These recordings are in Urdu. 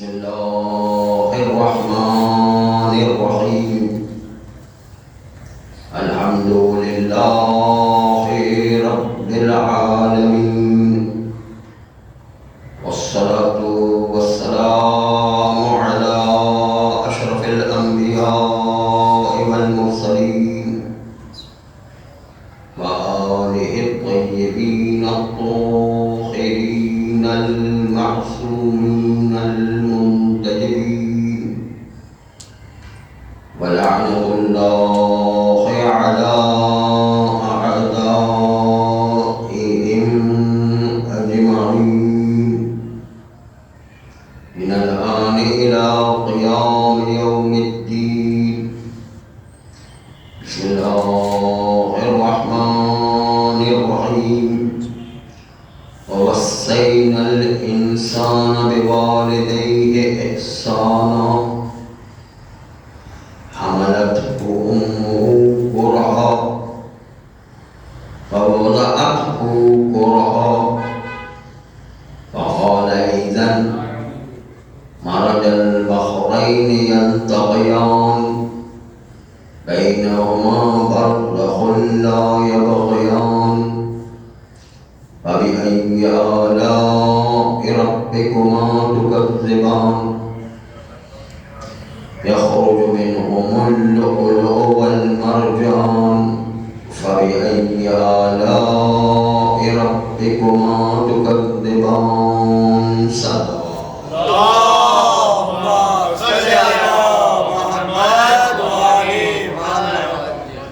بسم الله الرحمن الرحيم الحمد لله رب العالمين والصلاة والسلام على أشرف الأنبياء والمرسلين وآله الطيبين الطاهرين المعصومين المنتجبين ولعنة الله على أعدائهم أجمعين من الآن إلى قيام يوم الدين. بسم الله الرحمن الرحيم ووصينا الإنسان بوالديه إحسانا حملته أمه كرها فوضعته كرها فقال إذن مرج البحرين يلتقيان بينهما برزخ لا يبغيان فبأي آلاء ربكما تكذبان يخرج منهم اللؤلؤ والمرجان فبأي آلاء ربكما تكذبان. صدق اللهم صل على محمد وآل محمد.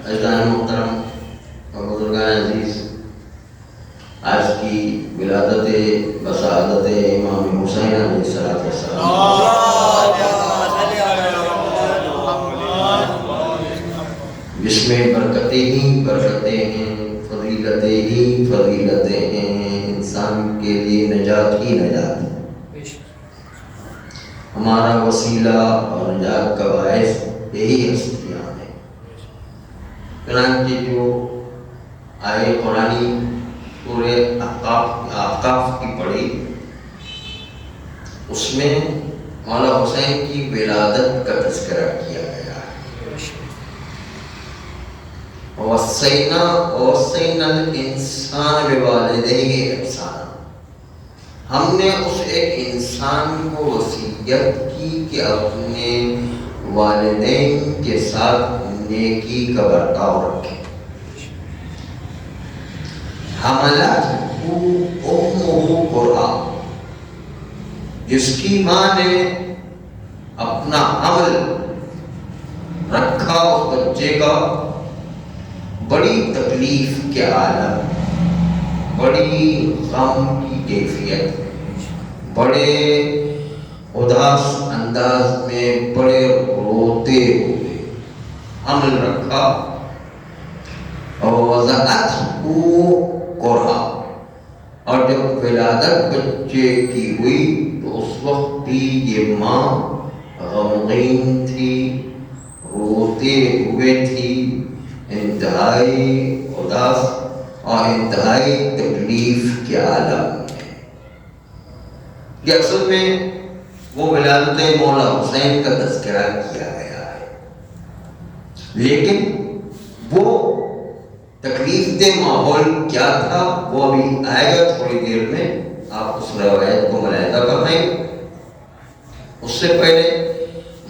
عزیزان محترم اور بزرگان عزیز، آج کی ولادت بسعادت امام حسین علیہ السلام جس میں برکتیں ہی برکتیں ہیں، فضیلتیں ہی فضیلتیں ہیں، انسان کے لیے نجات ہی نجات ہے. ہمارا وسیلہ اور نجات کا باعث یہی ہستیاں ہیں. چنانچہ جو آئے قرآنی سورہ احقاف کی پڑھی، اس میں مولا حسین کی ولادت کا تذکرہ کیا گیا ہے. وَوَصَّيْنَا الْإِنسَانَ بِوَالِدَيْهِ إِحْسَانًا، ہم نے اس ایک انسان کو وصیت کی کہ اپنے والدین کے ساتھ نیکی کا برتاؤ رکھے. حملتہ امہ کرہا، جس کی ماں نے اپنا حمل رکھا اس بچے کا بڑی تکلیف کے عالم، بڑی غم کی کیفیت، بڑے اداس انداز میں، بڑے روتے ہوئے حمل رکھا. اور وضعتہ کرہا، اور جب ولادت بچے کی ہوئی تو اس وقت بھی یہ ماں غمگین تھی، روتے ہوئے تھی، انتہائی اداس اور انتہائی تکلیف کے عالم میں. یہ اصل میں وہ ولادت مولا حسین کا تذکرہ کیا گیا ہے، لیکن وہ تکلیف دہ ماحول کیا تھا وہ ابھی آئے گا تھوڑی دیر میں. آپ اس روایت کو ملاحظہ فرمائیں. اس سے پہلے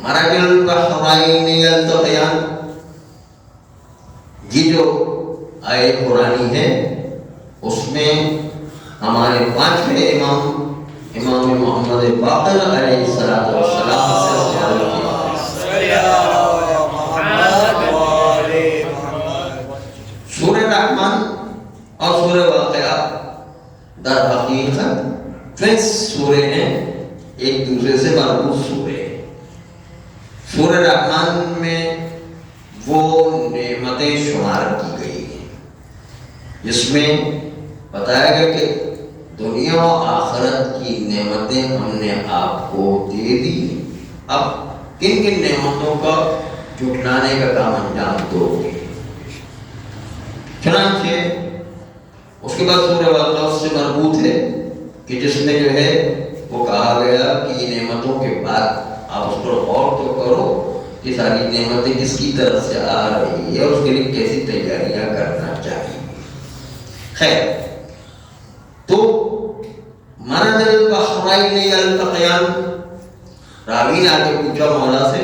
مرج البحرین یلتقیان، یہ جو آیت قرآنی ہے اس میں ہمارے پانچویں امام محمد باقر علیہ السلام سے سوال کیا. سورہ رحمان اور سورہ واقعہ در حقیقت ٹوئنس سورے ہیں، ایک دوسرے سے مربوط سورے ہیں. سورہ رحمان میں وہ نعمتیں شمار کی گئی ہیں جس میں بتایا گیا کہ دنیا و آخرت کی نعمتیں ہم نے آپ کو دے دی، اب کن کن نعمتوں کا جھٹلانے کا کام انجام دو گے. چنانچہ اس کے بعد سورہ واقعہ اس سے مربوط ہے کہ جس میں جو ہے وہ کہا گیا کہ نعمتوں کے بعد آپ اس پر غور تو کرو کہ ساری نعمتیں کس کی طرف سے آ رہی ہے، اس کے لیے کیسی تیاریاں کرنا چاہیے۔ خیر، تو مرج البحرین یلتقیان، راوی نے آگے پوچھا مولا سے،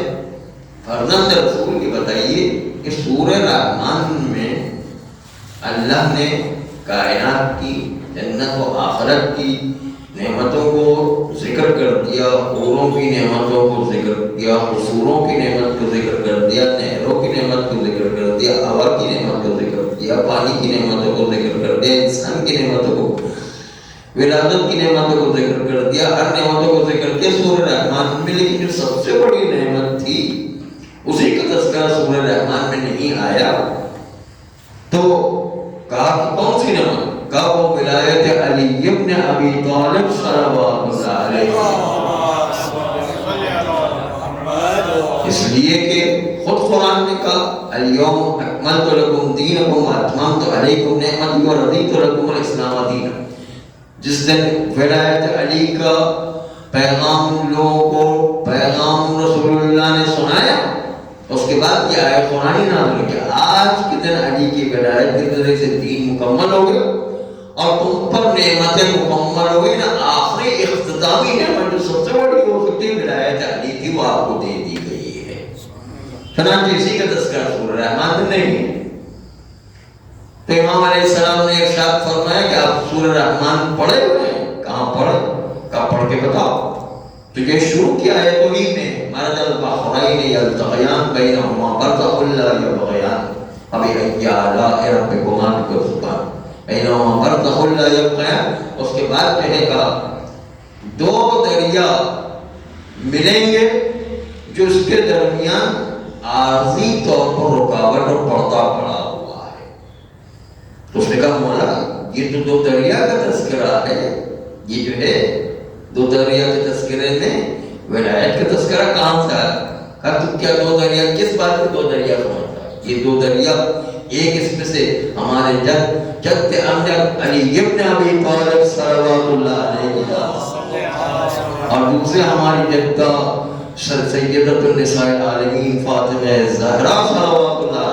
فرزند رسول یہ بتائیے کہ سورہ رحمان میں اللہ نے کائنات کی، جنت و آخرت کی نعمتوں کو ذکر کر دیا، حوروں کی نعمتوں کو ذکر کیا، قصوروں کی نعمت کو ذکر کر دیا، نہروں کی نعمت کو ذکر کر دیا، ہوا کی نعمت کو ذکر کیا، پانی کی نعمتوں کو ذکر کر دیا، انسان کی نعمتوں کو، ولادت کی نعمتوں کو ذکر کر دیا، ہر نعمتوں کو ذکر کیا سورہ رحمان میں۔ لیکن جو سب سے بڑی نعمت تھی اسی کا تذکرہ سورہ رحمان میں نہیں آیا، تو کہا کہ کون سی نعمت؟ کہا وہ ولایت علی ابن ابی طالب صلوات اللہ علیہ، اس لیے کہ خود قرآن نے کہا الیوم اکملت لکم دینکم واتممت علیکم نعمتی ورضیت لکم الاسلام دینا۔ جس دن ولایت علی کا پیغام لوگوں کو پیغام رسول اللہ نے سنایا، اس کے بعد یہ آیت قرآنی نازل ہوئی کہ آج کے دن علی کی ولایت کے ذریعے سے دین مکمل ہو گیا اور تم پر نعمتیں مکمل ہو گئی نا۔ آخری اختتامی نعمت جو سب سے بڑی ہو سکتی ولایت علی تھی، وہ آپ کو دے دی گئی ہے۔ چنانچہ اسی کا تذکرہ سورہ رحمان میں نہیں ہے۔ تو امام علیہ السلام نے ارشاد فرمایا کہ آپ سورہ رحمان پڑھے ہوئے ہیں؟ کہاں پڑھے؟ کہاں پڑھ کے بتاؤ۔ تو یہ شروع کیا ہے توحید نے، مرج البحرین یلتقیان بینہما برزخ لا یبغیان فبأی آلاء ربکما تکذبان، بینہما برزخ لا یبغیان۔ اس کے بعد جو ہے کہا دو دریا ملیں گے جو اس کے درمیان عارضی طور پر رکاوٹ اور پردہ پڑا ہوا ہے۔ تو اس نے کہا مولا یہ تو دو دریا کا تذکرہ ہے، یہ جو ہے دو دریا کے تذکرے میں ولایت کا تذکرہ کہاں سے آیا؟ کہا تو کیا دو دریا کس بات کے دو دریا سمجھتا ہے؟ یہ دو دریا ایک اس میں سے ہمارے جد امجد علی ابن ابی طالب صلوات اللہ علیہ اور دوسرے ہماری جدہ سیدۃ النساء العالمین فاطمہ زہرا صلوات اللہ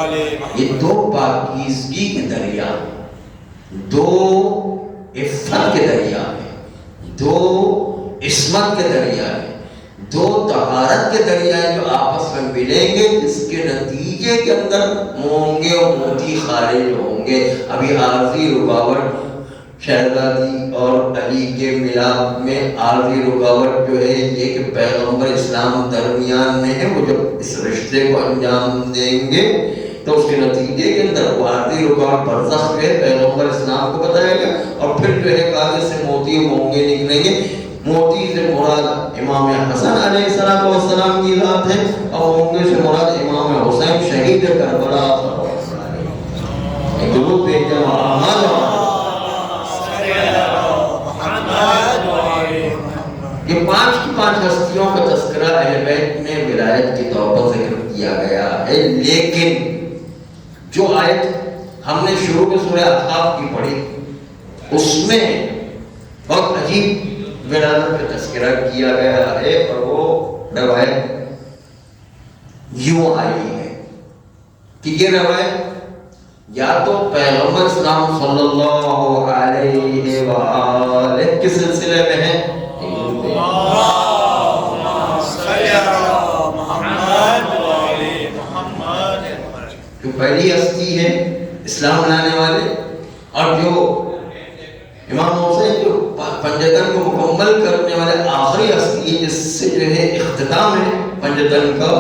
علیہ، یہ دو پاکیزگی کے دریا، دو عفت کے دریا ہیں، دو عصمت کے دریا ہیں، دو طہارت کے دریا ہیں جو آپس میں ملیں گے، جس کے نتیجے کے اندر مونگے اور موتی خارج ہوں گے۔ ابھی عارضی رکاوٹ شہزادی اور علی کے ملاپ میں عارضی رکاوٹ جو ہے یہ کہ پیغمبر اسلام درمیان میں ہے، وہ جب اس رشتے کو انجام دیں گے تو اس کے نتیجے کے اندر وہ عارضی رکاوٹ برزخ جو ہے پیغمبر اسلام کو بتایا گیا، اور پھر جو ہے کاغذ سے موتی و مونگے نکلیں گے۔ موتی سے مراد امام حسن علیہ السلام کی ذات ہے اور مونگے سے مراد امام حسین شہید کربلا۔ درود بھیجا محمد، یہ پانچ کی پانچ ہستیوں کا تذکرہ اہل بیت میں ولایت کے طور پر ذکر کیا گیا ہے۔ لیکن جو آیت ہم نے شروع میں سورہ احقاف کی پڑھی اس میں بہت عجیب ولادت کا تذکرہ کیا گیا ہے، اور وہ روایت یوں آئی ہے کہ یہ روایت یا تو پیغمبر اسلام صلی اللہ علیہ وآلہ کے سلسلے میں ہے، جو پہلی ہستی ہے اسلام لانے والے، اور جو امام حسین جو پنجتن کو مکمل کرنے والے آخری ہستی ہے، جس سے جو ہے اختتام ہے پنجتن کا،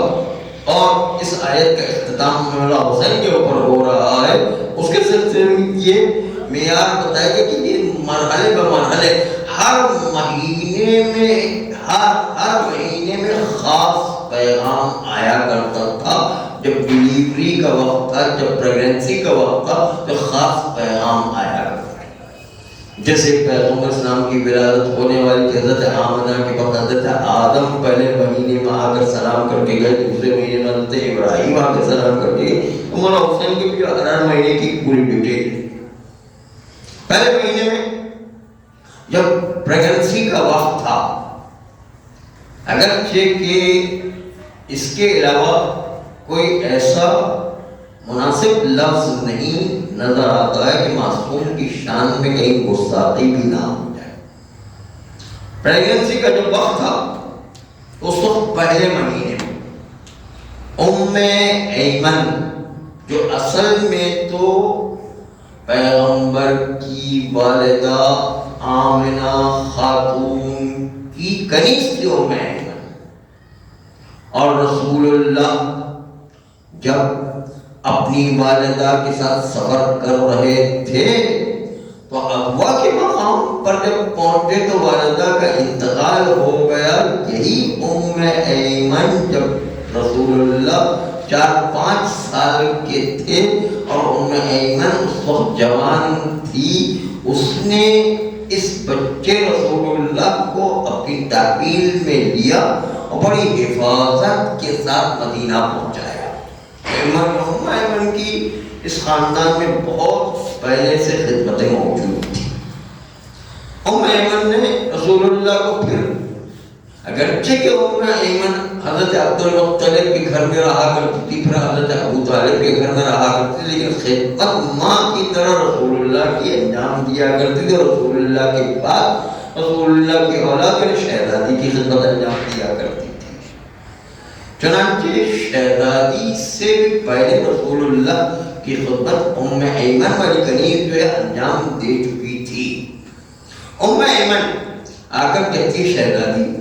اور اس آیت کا اختتام مولا حسین کے اوپر ہو رہا ہے۔ اس کے سلسلے میں یہ معیار بتایا گیا کہ یہ مرحلے بمرحلے ہر مہینے میں خاص پیغام آیا کرتا تھا۔ جب ڈیلیوری کا وقت تھا، جب پریگننسی کا وقت تھا، تو خاص پیغام آیا کرتا تھا۔ جیسے پیغمبر اسلام کی ولادت ہونے والی کہ حضرت آمنہ کے وقت حضرت آدم پہلے مہینے میں آ کر سلام کر کے گئے، دوسرے مہینے میں حضرت ابراہیم آ کے سلام کر کے گئے، مولا حسین کی بھی ہر مہینے کی پوری ڈیٹیل پہلے مہینے میں جب پریگنسی کا وقت تھا، اگرچہ کہ اس کے علاوہ کوئی ایسا مناسب لفظ نہیں نظر آتا ہے کہ معصوم کی شان میں کہیں گستاخی بھی نہ ہو جائے۔ پریگنسی کا جو وقت تھا اس وقت پہلے مہینے میں ام ایمن جو اصل میں تو پیغمبر کی والدہ آمنہ خاتون کی کنیز تھی ام ایمن، اور رسول اللہ جب اپنی والدہ کے ساتھ سفر کر رہے تھے تو اغوا کے مقام پر جب پہنچے تو والدہ کا انتقال ہو گیا۔ یہی ام ایمن جب رسول اللہ 4-5 سال کے تھے اور ام ایمن اس وقت جوان تھی، اس نے اس بچے رسول اللہ کو اپنی تعبیل میں لیا اور بڑی حفاظت کے ساتھ مدینہ پہنچایا۔ ام ایمن کی اس خاندان میں بہت پہلے سے خدمتیں موجود تھیں۔ ام ایمن نے رسول اللہ کو پھر اگرچہ کہ ام ایمن حضرت عبد المطلب کے گھر میں رہا کرتی تھی، پھر حضرت ابو طالب کے گھر میں رہا کرتی تھی، لیکن خدمت ماں کی طرح رسول اللہ کی انجام دیا کرتی تھی۔ رسول اللہ کے بعد رسول اللہ کی اولاد شہزادی کی خدمت انجام دیا کرتی تھی۔ چنانچہ شہزادی سے بھی پہلے رسول اللہ کی خدمت ام ایمن والی کنیز جو ہے انجام دے چکی تھی۔ ام ایمن آ کر کہتی شہزادی،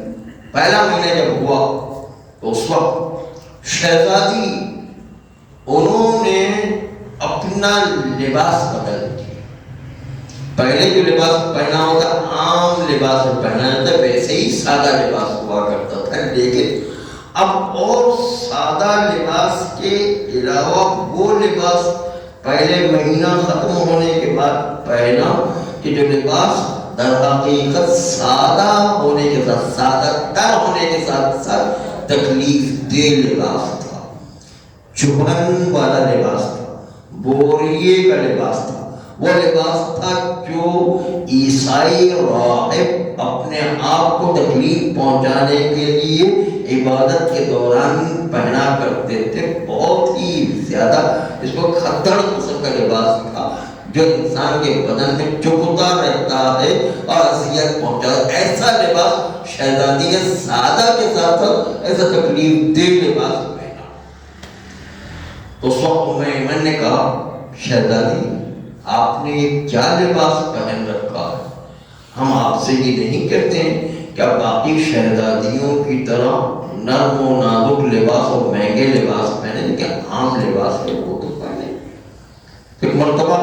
پہلا مہینہ جب ہوا تو اس وقت شہزادی انہوں نے اپنا لباس بدل دیا۔ پہلے جو لباس پہنا ہوتا عام لباس پہنا جاتا ویسے ہی سادہ لباس ہوا کرتا تھا، لیکن اب اور سادہ لباس کے علاوہ وہ لباس پہلے مہینہ ختم ہونے کے بعد پہنا کہ جو لباس در حقیقت سادہ ہونے کے ساتھ سادہ تر ہونے کے ساتھ ساتھ تکلیف دہ لباس تھا، چبھن والا لباس تھا، بوریے کا لباس تھا۔ وہ لباس تھا جو عیسائی راہب اپنے آپ کو تکلیف پہنچانے کے لیے عبادت کے دوران پہنا کرتے تھے۔ بہت ہی زیادہ اس کو کھدڑ قسم کا لباس تھا جو انسان کے بدن میں چبھتا رہتا ہے اور اذیت پہنچاتا ہے۔ ایسا لباس شہزادی نے سادہ کے ساتھ ساتھ ایسا تکلیف دہ لباس پہنا۔ تو اس وقت ام ایمن نے کہا شہزادی آپ نے کیا لباس پہن رکھا ہے؟ ہم آپ سے یہ نہیں کہتے ہیں کہ آپ باقی شہزادیوں کی طرح نرم و نازک لباس اور مہنگے لباس پہنے، لیکن عام لباس ہے وہ تو پہنے۔ پھر مرتبہ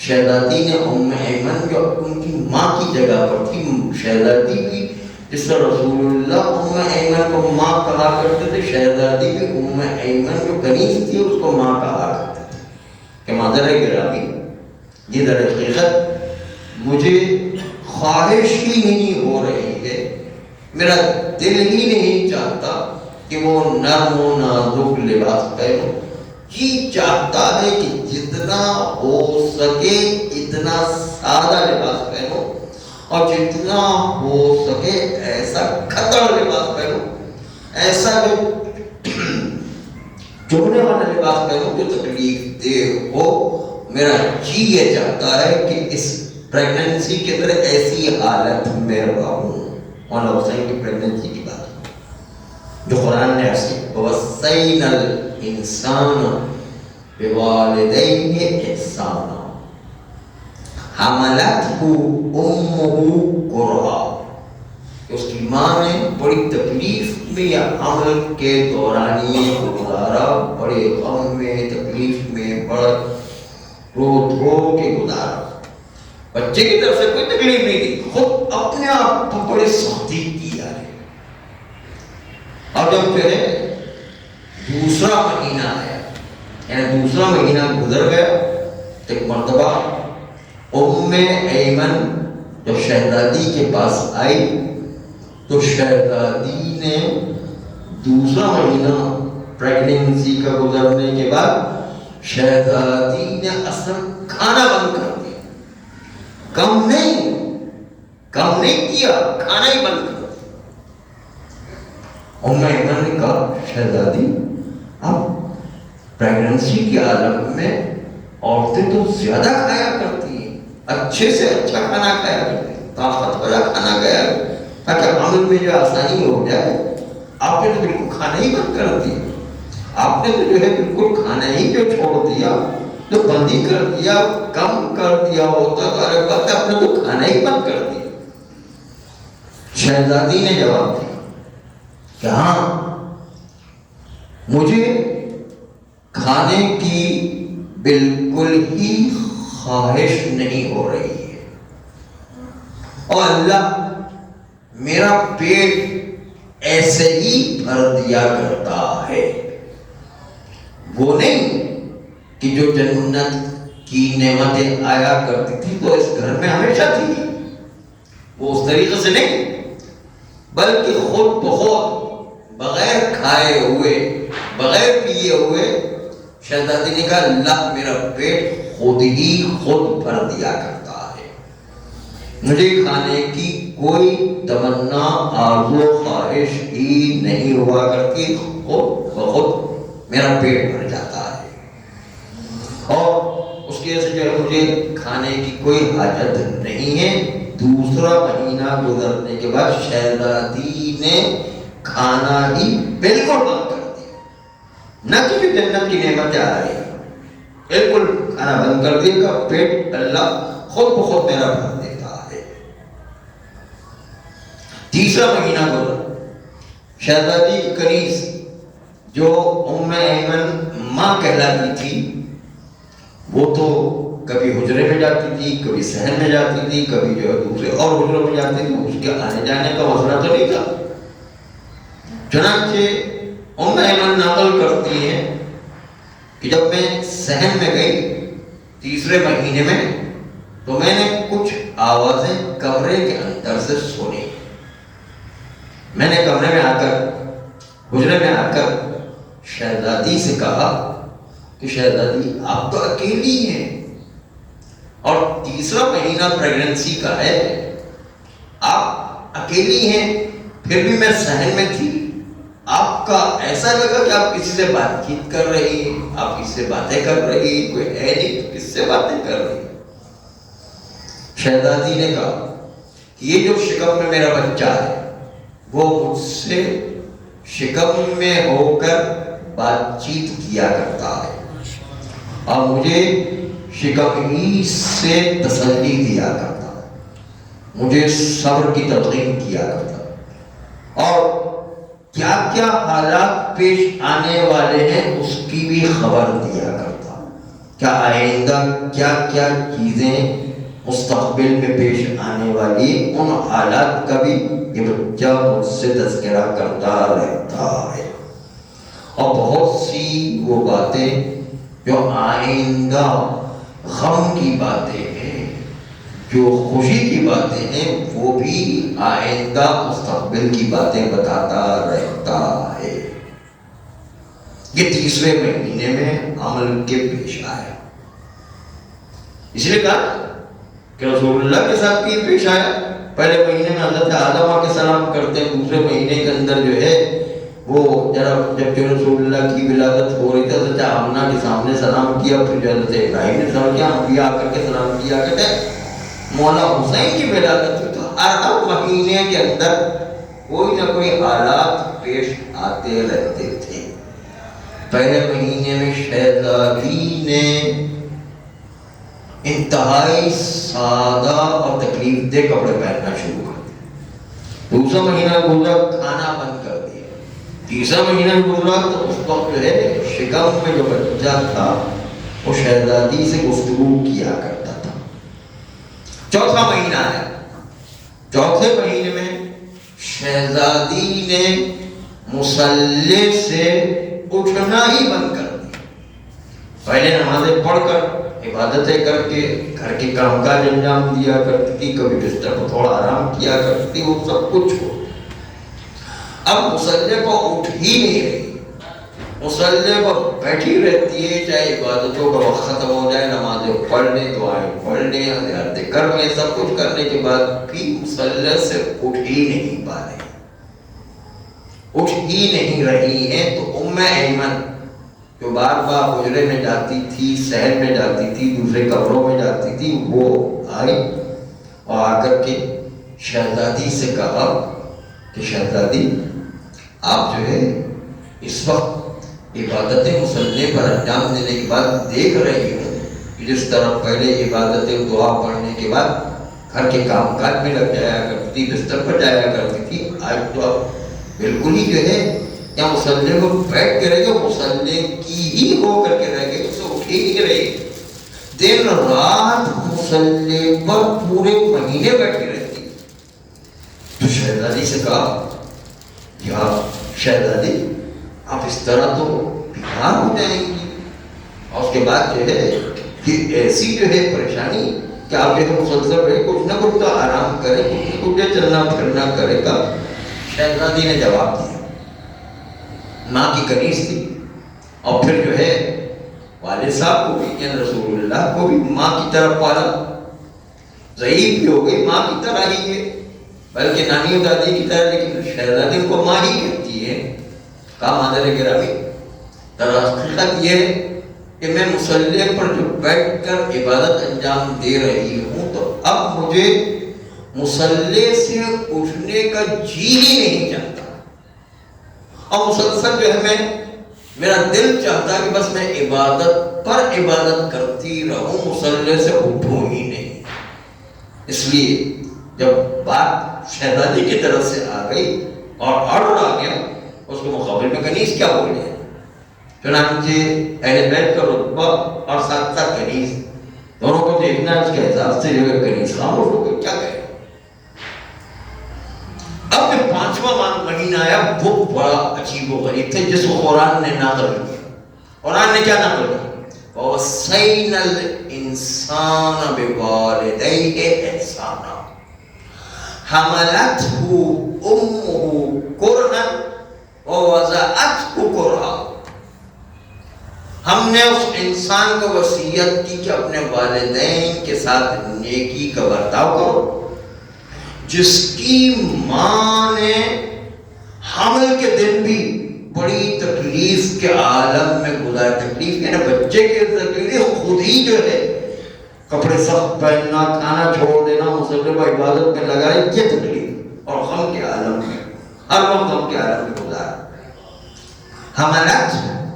شہزادی نے ام ایمن جو ان کی ماں کی جگہ پر تھی، شہزادی بھی جس طرح رسول اللہ ام ایمن کو ماں کہا کرتے تھے، شہزادی بھی ام ایمن جو کنیز تھی اس کو ماں کہا کرتے تھے کہ مادر گرامی یہ در حقیقت مجھے خواہش ہی نہیں ہو رہی ہے، میرا دل ہی نہیں چاہتا کہ وہ نرم و نازک لباس پہنو، جی چاہتا ہے کہ جتنا ہو سکے اتنا سادہ لباس پہنو اور جتنا ہو سکے ایسا کھدڑ لباس پہنو، ایسا جو چبھنے والا لباس پہنو جو تکلیف دہ ہو۔ میرا جی یہ چاہتا ہے کہ اس پریگننسی کے اندر ایسی حالت میں رہوں۔ مولانا حسین کی پریگننسی کی بات جو قرآن نے ایسی وَوَصَّيْنَا الْإِنسَانَ بِوَالِدَيْهِ إِحْسَانًا حَمَلَتْهُ أُمُّهُ كُرْهًا کہ اس کی ماں نے بڑی تکلیف میں یا حمل کے دورانیے کو گزارا، بڑے غم میں تکلیف میں بڑا رو دھو کے گزارا۔ بچے کی طرف سے کوئی تکلیف نہیں تھی، خود اپنے آپ کو بڑی سختی کی جا رہی۔ اب جب پھر دوسرا مہینہ آیا، یعنی دوسرا مہینہ گزر گیا، ایک مرتبہ ام ایمن جب شہزادی کے پاس آئی تو شہزادی نے دوسرا مہینہ پریگننسی کا گزرنے کے بعد شہزادی نے اصلا کھانا بند کر دیا، کم نہیں کیا، کھانا ہی بند کر دیا۔ ام ایمن نے کہا شہزادی اب پریگننسی کے عالم میں عورتیں تو زیادہ کھایا کرتی ہیں، اچھے سے اچھا کھانا کھایا کرتی ہیں، طاقت والا کھانا کھایا تاکہ عمل میں جو آسانی ہو جائے۔ آپ نے تو بالکل کھانا ہی بند کر دیا، آپ نے تو جو ہے بالکل کھانا ہی جو چھوڑ دیا، جو بند ہی کر دیا، کم کر دیا ہوتا تو ارے بات آپ نے تو کھانا ہی بند کر دیا۔ شہزادی نے جواب دیا کہ ہاں مجھے کھانے کی بالکل ہی خواہش نہیں ہو رہی ہے، اور اللہ میرا پیٹ ایسے ہی بھر دیا کرتا ہے۔ وہ نہیں کہ جو جنت کی نعمتیں آیا کرتی تھی تو اس گھر میں ہمیشہ تھی، وہ اس طریقے سے نہیں، بلکہ خود بخود بغیر کھائے ہوئے بغیر پیے ہوئے شہزادی نے کہا اللہ میرا پیٹ خود بھر دیا کرتا ہے، مجھے کھانے کی کوئی تمنا آرزو خواہش ہی نہیں ہوا کرتی، خود بخود میرا پیٹ بھر جاتا ہے، اور اس کی وجہ سے جو ہے مجھے کھانے کی کوئی حاجت نہیں ہے۔ دوسرا مہینہ گزرنے کے بعد شہزادی نے کھانا ہی بالکل بند کر دیا، نہ کہ جنت کی نعمتیں آ رہی، بالکل کھانا بند کر دیا کہ پیٹ اللہ خود بخود میرا بھر دیتا ہے۔ تیسرا مہینہ گزرا، شہزادی کنیز جو ام ایمن ماں کہلاتی تھی وہ تو کبھی حجرے میں جاتی تھی، کبھی صحن میں جاتی تھی، کبھی جو ہے دوسرے اور حجروں میں جاتی تھی، اس کے آنے جانے کا مسئلہ تو نہیں تھا۔ چنانچہ ام ایمن نقل کرتی ہیں کہ جب میں صحن میں گئی تیسرے مہینے میں تو میں نے کچھ آوازیں کمرے کے اندر سے سنی۔ میں نے کمرے میں آ کر حجرے میں آ کر شہزادی سے کہا کہ شہزادی آپ تو اکیلی ہیں اور تیسرا مہینہ پریگننسی کا ہے، آپ اکیلی ہیں، پھر بھی میں صحن میں تھی، آپ کا ایسا لگا کہ آپ کسی سے بات چیت کر رہی ہیں، آپ کسی سے باتیں کر رہی ہیں، کوئی ہے نہیں تو کس سے باتیں کر رہی ہیں۔ شہزادی نے کہا کہ یہ جو شکم میں میرا بچہ ہے وہ مجھ سے شکم میں ہو کر بات چیت کیا کرتا ہے اور مجھے شکم ہی سے تسلی دیا کرتا ہے، مجھے صبر کی تلقین کیا کرتا ہے، اور کیا کیا حالات پیش آنے والے ہیں اس کی بھی خبر دیا کرتا ہے، کیا آئندہ کیا کیا چیزیں مستقبل میں پیش آنے والی ان حالات کا بھی یہ بچہ مجھ سے تذکرہ کرتا رہتا ہے، اور بہت سی وہ باتیں جو آئندہ غم کی باتیں ہیں، جو خوشی کی باتیں ہیں، وہ بھی آئندہ مستقبل کی باتیں بتاتا رہتا ہے۔ یہ تیسرے مہینے میں عمل کے پیش آیا، اس لیے کہا کہ رسول اللہ کے ساتھ بھی پیش آیا۔ پہلے مہینے میں حضرت آدم آ کے سلام کرتے ہیں، دوسرے مہینے کے اندر جو ہے وہ جب رسول اللہ کی ولادت ہو رہی تھی حضرت آمنہ کے سامنے سلام کیا، پھر جو حضرت ابراہیم نے سلام کیا، انبیاء آ کر کے سلام کیا کرتے ہیں۔ مولا حسین کی ولادت ہوئی تو ہر مہینے کے اندر کوئی نہ کوئی حالات پیش آتے رہتے تھے۔ پہلے مہینے میں شہزادی نے انتہائی سادہ اور تکلیف دہ کپڑے پہننا شروع کر دیا، دوسرا مہینہ گزرا کھانا بند کر دیا، تیسرا مہینہ گزرا تو اس وقت جو ہے شکم میں جو بچہ تھا وہ شہزادی سے گفتگو کیا کرتا تھا۔ چوتھا مہینہ آیا، چوتھے مہینے میں شہزادی نے مصلی سے اٹھنا ہی بند کر دیا، پہلے نمازیں پڑھ کر عبادتیں کر کے گھر کے کام کاج انجام دیا کرتی تھی، کبھی بستر کو تھوڑا آرام کیا کرتی تھی، وہ سب کچھ ہو اب مصلی کو اٹھ ہی نہیں رہی، مصلی پر بیٹھی رہتی ہے، چاہے عبادتوں کا وقت ختم ہو جائے، نمازیں پڑھ لیں، دعائیں پڑھ لیں، زیارتیں کر لیں، سب کچھ کرنے کے بعد بھی مصلی سے اٹھ ہی نہیں پا رہے، اٹھ ہی نہیں رہی ہیں۔ تو ام ایمن جو بار بار حجرے میں جاتی تھی، صحن میں جاتی تھی، دوسرے کمروں میں جاتی تھی، وہ آئی اور آ کر کے شہزادی سے کہا کہ شہزادی آپ جو ہے اس وقت عبادت مصلی پر انجام دینے کے بعد دیکھ رہی ہوں کہ جس طرح پہلے عبادت دعا پڑھنے کے بعد گھر کے کام کاج میں لگ جایا کرتی، بستر پر جایا کرتی تھی، آج تو آپ بالکل ہی جو ہے یا مصلی کو بیٹھ کے رہ گئے، مصلی کی ہی ہو کر کے رہ گئے، اسے اٹھی نہیں رہی، دن رات مصلی پر پورے مہینے بیٹھی رہتی۔ تو شہزادی سے کہا یا شہزادی آپ اس طرح تو بیمار ہو جائیں گی، اور اس کے بعد جو ہے کہ ایسی جو ہے پریشانی کہ آپ جو ہے مسلسل رہے، کچھ نہ کچھ تو آرام کرے، کچھ نہ کچھ چلنا پھرنا کرے گا۔ شہزادی نے جواب دیا، ماں کی کنیز تھی، اور پھر جو ہے والد صاحب کو بھی یعنی رسول اللہ کو بھی ماں کی طرف پالا، ضعیف بھی ہو گئی، ماں کی طرح ہی ہے، بلکہ نانی و دادی کی طرح، لیکن شہزادی ان کو ماں ہی کہتی ہے۔ کہا مادر گرامی حقیقت یہ ہے کہ میں مصلی پر جو بیٹھ کر عبادت انجام دے رہی ہوں، تو اب مجھے مصلی سے اٹھنے کا جی ہی نہیں چاہتا، اور مسلسل جو ہے میرا دل چاہتا کہ بس میں عبادت پر عبادت کرتی رہوں، مصلی سے اٹھوں ہی نہیں۔ اس لیے جب بات شہزادی کی طرف سے آ گئی اور آرڈر آ گیا، اس کے مقابل میں کنیز کیا بولے، چنانچہ اہل بیت کا رتبہ اور ساتھ ساتھ کنیز دونوں کو دیکھنا، اس کے حساب سے جو ہے کنیز خاموش ہو گئی، کیا کہے۔ اب جو 5واں مہینہ آیا وہ بڑا عجیب و غریب تھا، جس کو قرآن نے نقل کیا۔ قرآن نے کیا نقل کیا؟ وَوَصَّيْنَا الْإِنسَانَ بِوَالِدَيْهِ إِحْسَانًا حَمَلَتْهُ أُمُّهُ كُرْهًا وَوَضَعَتْهُ كُرْهًا۔ ہم نے اس انسان کو وصیت کی کہ اپنے والدین کے ساتھ نیکی کا برتاؤ کرو، جس کی ماں نے حمل کے دن بھی بڑی تکلیف کے عالم میں گزارا۔ تکلیف یعنی بچے کی تکلیف، خود ہی جو ہے کپڑے سخت پہننا، کھانا چھوڑ دینا، مصلی پر عبادت میں لگائے، یہ تکلیف اور غم کے عالم میں ہر وقت غم کے عالم میں گزارا۔ حملت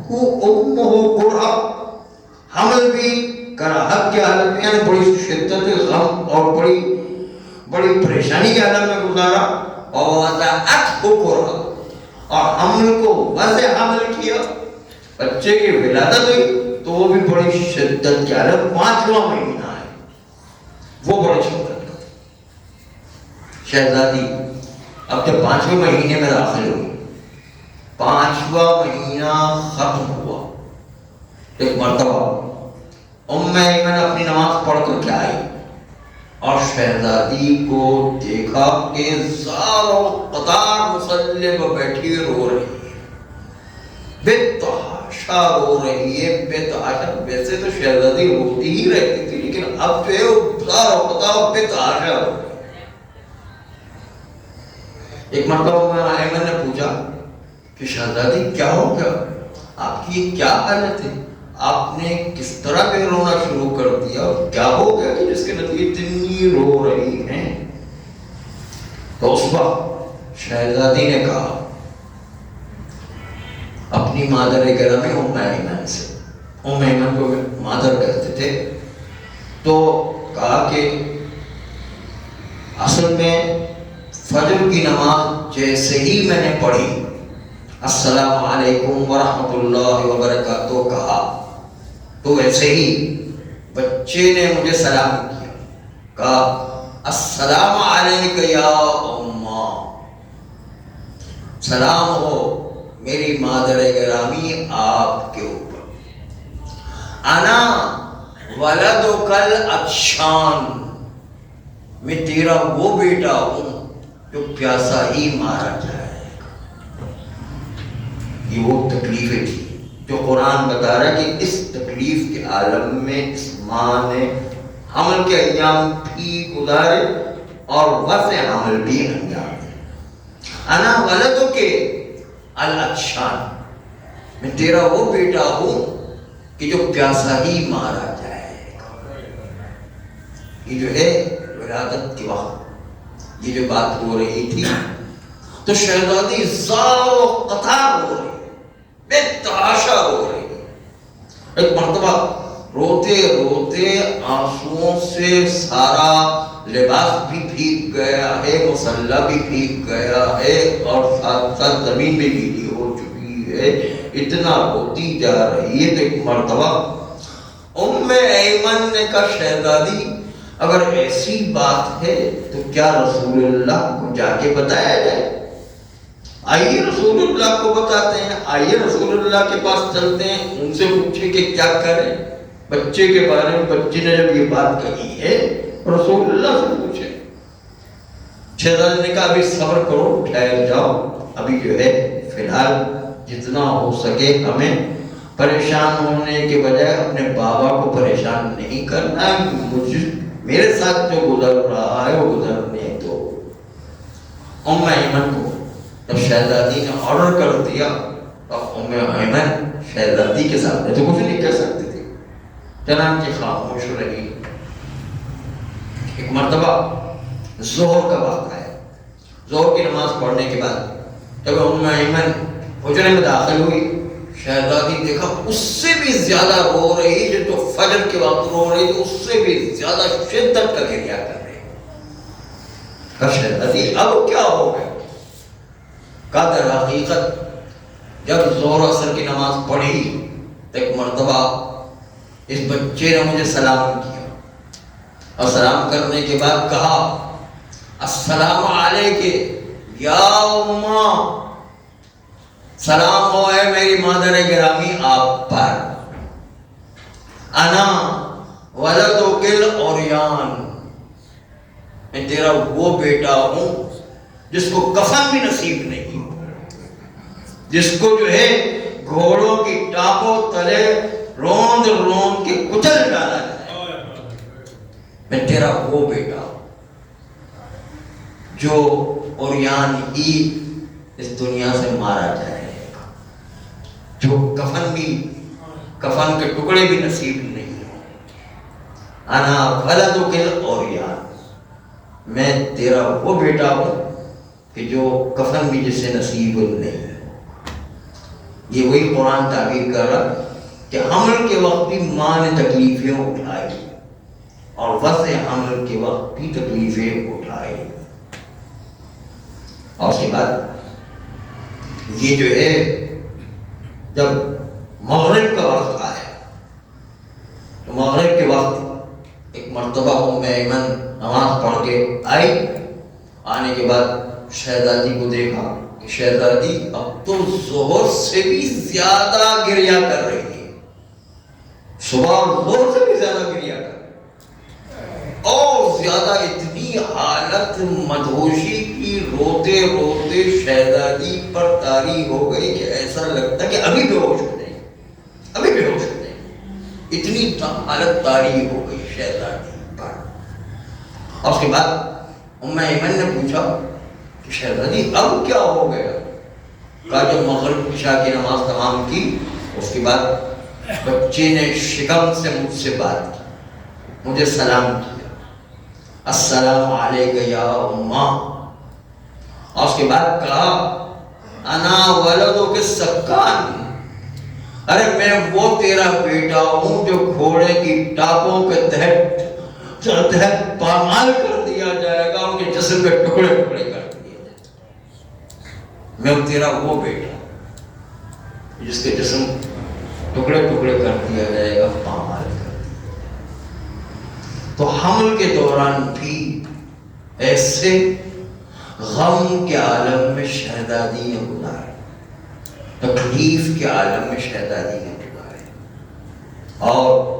امہ کرہا، حمل بھی کراہت کے عالم میں یعنی بڑی شدت غم اور بڑی پریشانی کے عالم میں گزارا، اور وضعت کرہا، اور حمل کو وضع حمل کیا، بچے کی ولادت ہوئی تو وہ بھی بڑی شدت کے عالم۔ 5واں مہینہ ہے وہ بڑی شدت کا۔ شہزادی اب جب 5ویں مہینے میں داخل ہوئی، 5واں مہینہ ختم ہوا، ایک مرتبہ ام ایمن اپنی نماز پڑھ کر کے آئی اور شہزادی کو دیکھا کہ زار و قطار مصلی پر بیٹھی رو رہی ہے، بے تحاشا رو رہی ہے، بے تحاشا۔ ویسے تو شہزادی روتی ہی رہتی تھی، لیکن اب جو ہے وہ زار و قطار بے تحاشا رو رہی ہے۔ ایک مرتبہ ام ایمن نے پوچھا کہ شہزادی کیا ہو گیا، آپ کی یہ کیا حالت ہے، آپ نے کس طرح کے رونا شروع کر دیا، اور کیا ہو گیا کہ جس کے نتیجے اتنی رو رہی ہیں؟ تو اس وقت شہزادی نے کہا اپنی مادر گرامی ام ایمن سے، ام ایمن کو مادر کہتے تھے، تو کہا کہ اصل میں فجر کی نماز جیسے ہی میں نے پڑھی، السلام علیکم ورحمۃ اللہ وبرکاتہ کہا، تو ویسے ہی بچے نے مجھے سلام کیا، کہا السلام علیک یا اماں، سلام ہو میری مادر گرامی آپ کے اوپر، انا ولدک العطشان، میں تیرا وہ بیٹا ہوں جو پیاسا ہی مارا جائے گا۔ یہ وہ تکلیفیں تھی جو قرآن بتا رہا ہے کہ اس تکلیف کے عالم میں اس ماں نے حمل کے ایام بھی گزارے اور وضع حمل بھی انجام دے. انا ولدو کے الاطشان، میں تیرا وہ بیٹا ہوں کہ جو پیاسا ہی مارا جائے. یہ جو ہے ولادت کے وقت یہ جو بات ہو رہی تھی تو شہزادی زار و قطار ہو رہی، بے تحاشا ہو رہی. ایک مرتبہ روتے روتے آنسوؤں سے سارا لباس بھی بھیگ گیا ہے، مصلی بھی بھیگ گیا ہے اور ساتھ ساتھ زمین بھی گیلی ہو چکی ہے. اتنا روتی جا رہی ہے تو ایک مرتبہ ام ایمن نے کہا شہزادی اگر ایسی بات ہے تو کیا رسول اللہ کو جا کے بتایا جائے؟ آئیے رسول اللہ کو بتاتے ہیں، آئیے رسول اللہ کے پاس چلتے ہیں، ان سے پوچھیں کہ کیا کریں. بچے کے بارے میں بچے نے جب یہ بات کہی ہے رسول اللہ سے پوچھیں. شہزادی نے کہا ابھی صبر کرو، ٹھہر جاؤ، ابھی جو ہے فی الحال جتنا ہو سکے ہمیں پریشان ہونے کے بجائے اپنے بابا کو پریشان نہیں کرنا ہے. میرے ساتھ جو گزر رہا ہے وہ گزرنے دو. ام ایمن کو جب شہزادی نے آرڈر کر دیا اب ام ایمن شہزادی کے سامنے تو کچھ نہیں کہہ سکتی تھی، چنانچہ خاموش رہی. ایک مرتبہ ظہر کا واقعہ ہے. ظہر کی نماز پڑھنے کے بعد جب ام ایمن حجرے میں داخل ہوئی، شہزادی دیکھا اس سے بھی زیادہ رو رہی، جو تو فجر کے وقت رو رہی تھی اس سے بھی زیادہ شدت کا گریہ کر رہی. کہا شہزادی اب کیا ہو گیا؟ کہا در حقیقت جب ظہر اثر کی نماز پڑھی تو ایک مرتبہ اس بچے نے مجھے سلام کیا اور سلام کرنے کے بعد کہا السلام علیکہ یا اماں، سلام ہو اے میری مادر گرامی آپ پر. انا ولدک العریان، میں تیرا وہ بیٹا ہوں جس کو کفن بھی نصیب نہیں، جس کو جو ہے گھوڑوں کی ٹانپوں تلے روند روند کے کچل ڈالا جائے. میں تیرا وہ بیٹا ہوں جو عریان ہی اس دنیا سے مارا جائے، جو کفن کے ٹکڑے بھی نصیب نہیں ہوں. انا ولدک العریان، میں تیرا وہ بیٹا ہوں کہ جو کفن بھی جسے نصیب نہیں. یہ وہی قرآن تعبیر کر رہا کہ حمل کے وقت بھی ماں نے تکلیفیں اٹھائی اور وضع حمل کے وقت بھی تکلیفیں اٹھائی. اور اس کے بعد یہ جو ہے جب مغرب کا وقت آیا تو مغرب کے وقت ایک مرتبہ ام ایمن نماز پڑھ کے آئی. آنے کے بعد شہزادی کو دیکھا کہ شہزادی اب تو ظہر سے بھی زیادہ گریہ کر رہی ہے، صبح ظہر سے بھی زیادہ گریہ کر رہی ہے اور زیادہ اتنی حالت مدہوشی کی، روتے روتے شہزادی پر طاری ہو گئی کہ ایسا لگتا کہ ابھی بے ہوش ہو جائے، ابھی بے ہوش ہو جائے، اتنی حالت طاری ہو گئی شہزادی پر. اور اس کے بعد ام ایمن نے پوچھا کہ شہزادی اب کیا ہو گیا؟ کہا جب مغرب عشاء کی نماز تمام کی اس کے بعد بچے نے شکم سے مجھ سے بات کی، مجھے سلام کیا السلام علیکہ یا اماں. اور اس کے بعد کہا انا ولدک السکان، ارے میں وہ تیرا بیٹا ہوں جو گھوڑے کی ٹاپوں کے تحت پامال کر دیا جائے گا، ان کے جسم کے ٹکڑے ٹکڑے کر دیے جائے. میں تیرا وہ بیٹا جس کے جسم ٹکڑے ٹکڑے کر دیا جائے گا، پامال کر دیا جائے گا. تو حمل کے دوران بھی ایسے غم کے عالم میں شہزادی نے گزارے، تکلیف کے عالم میں شہزادی نے گزارے. اور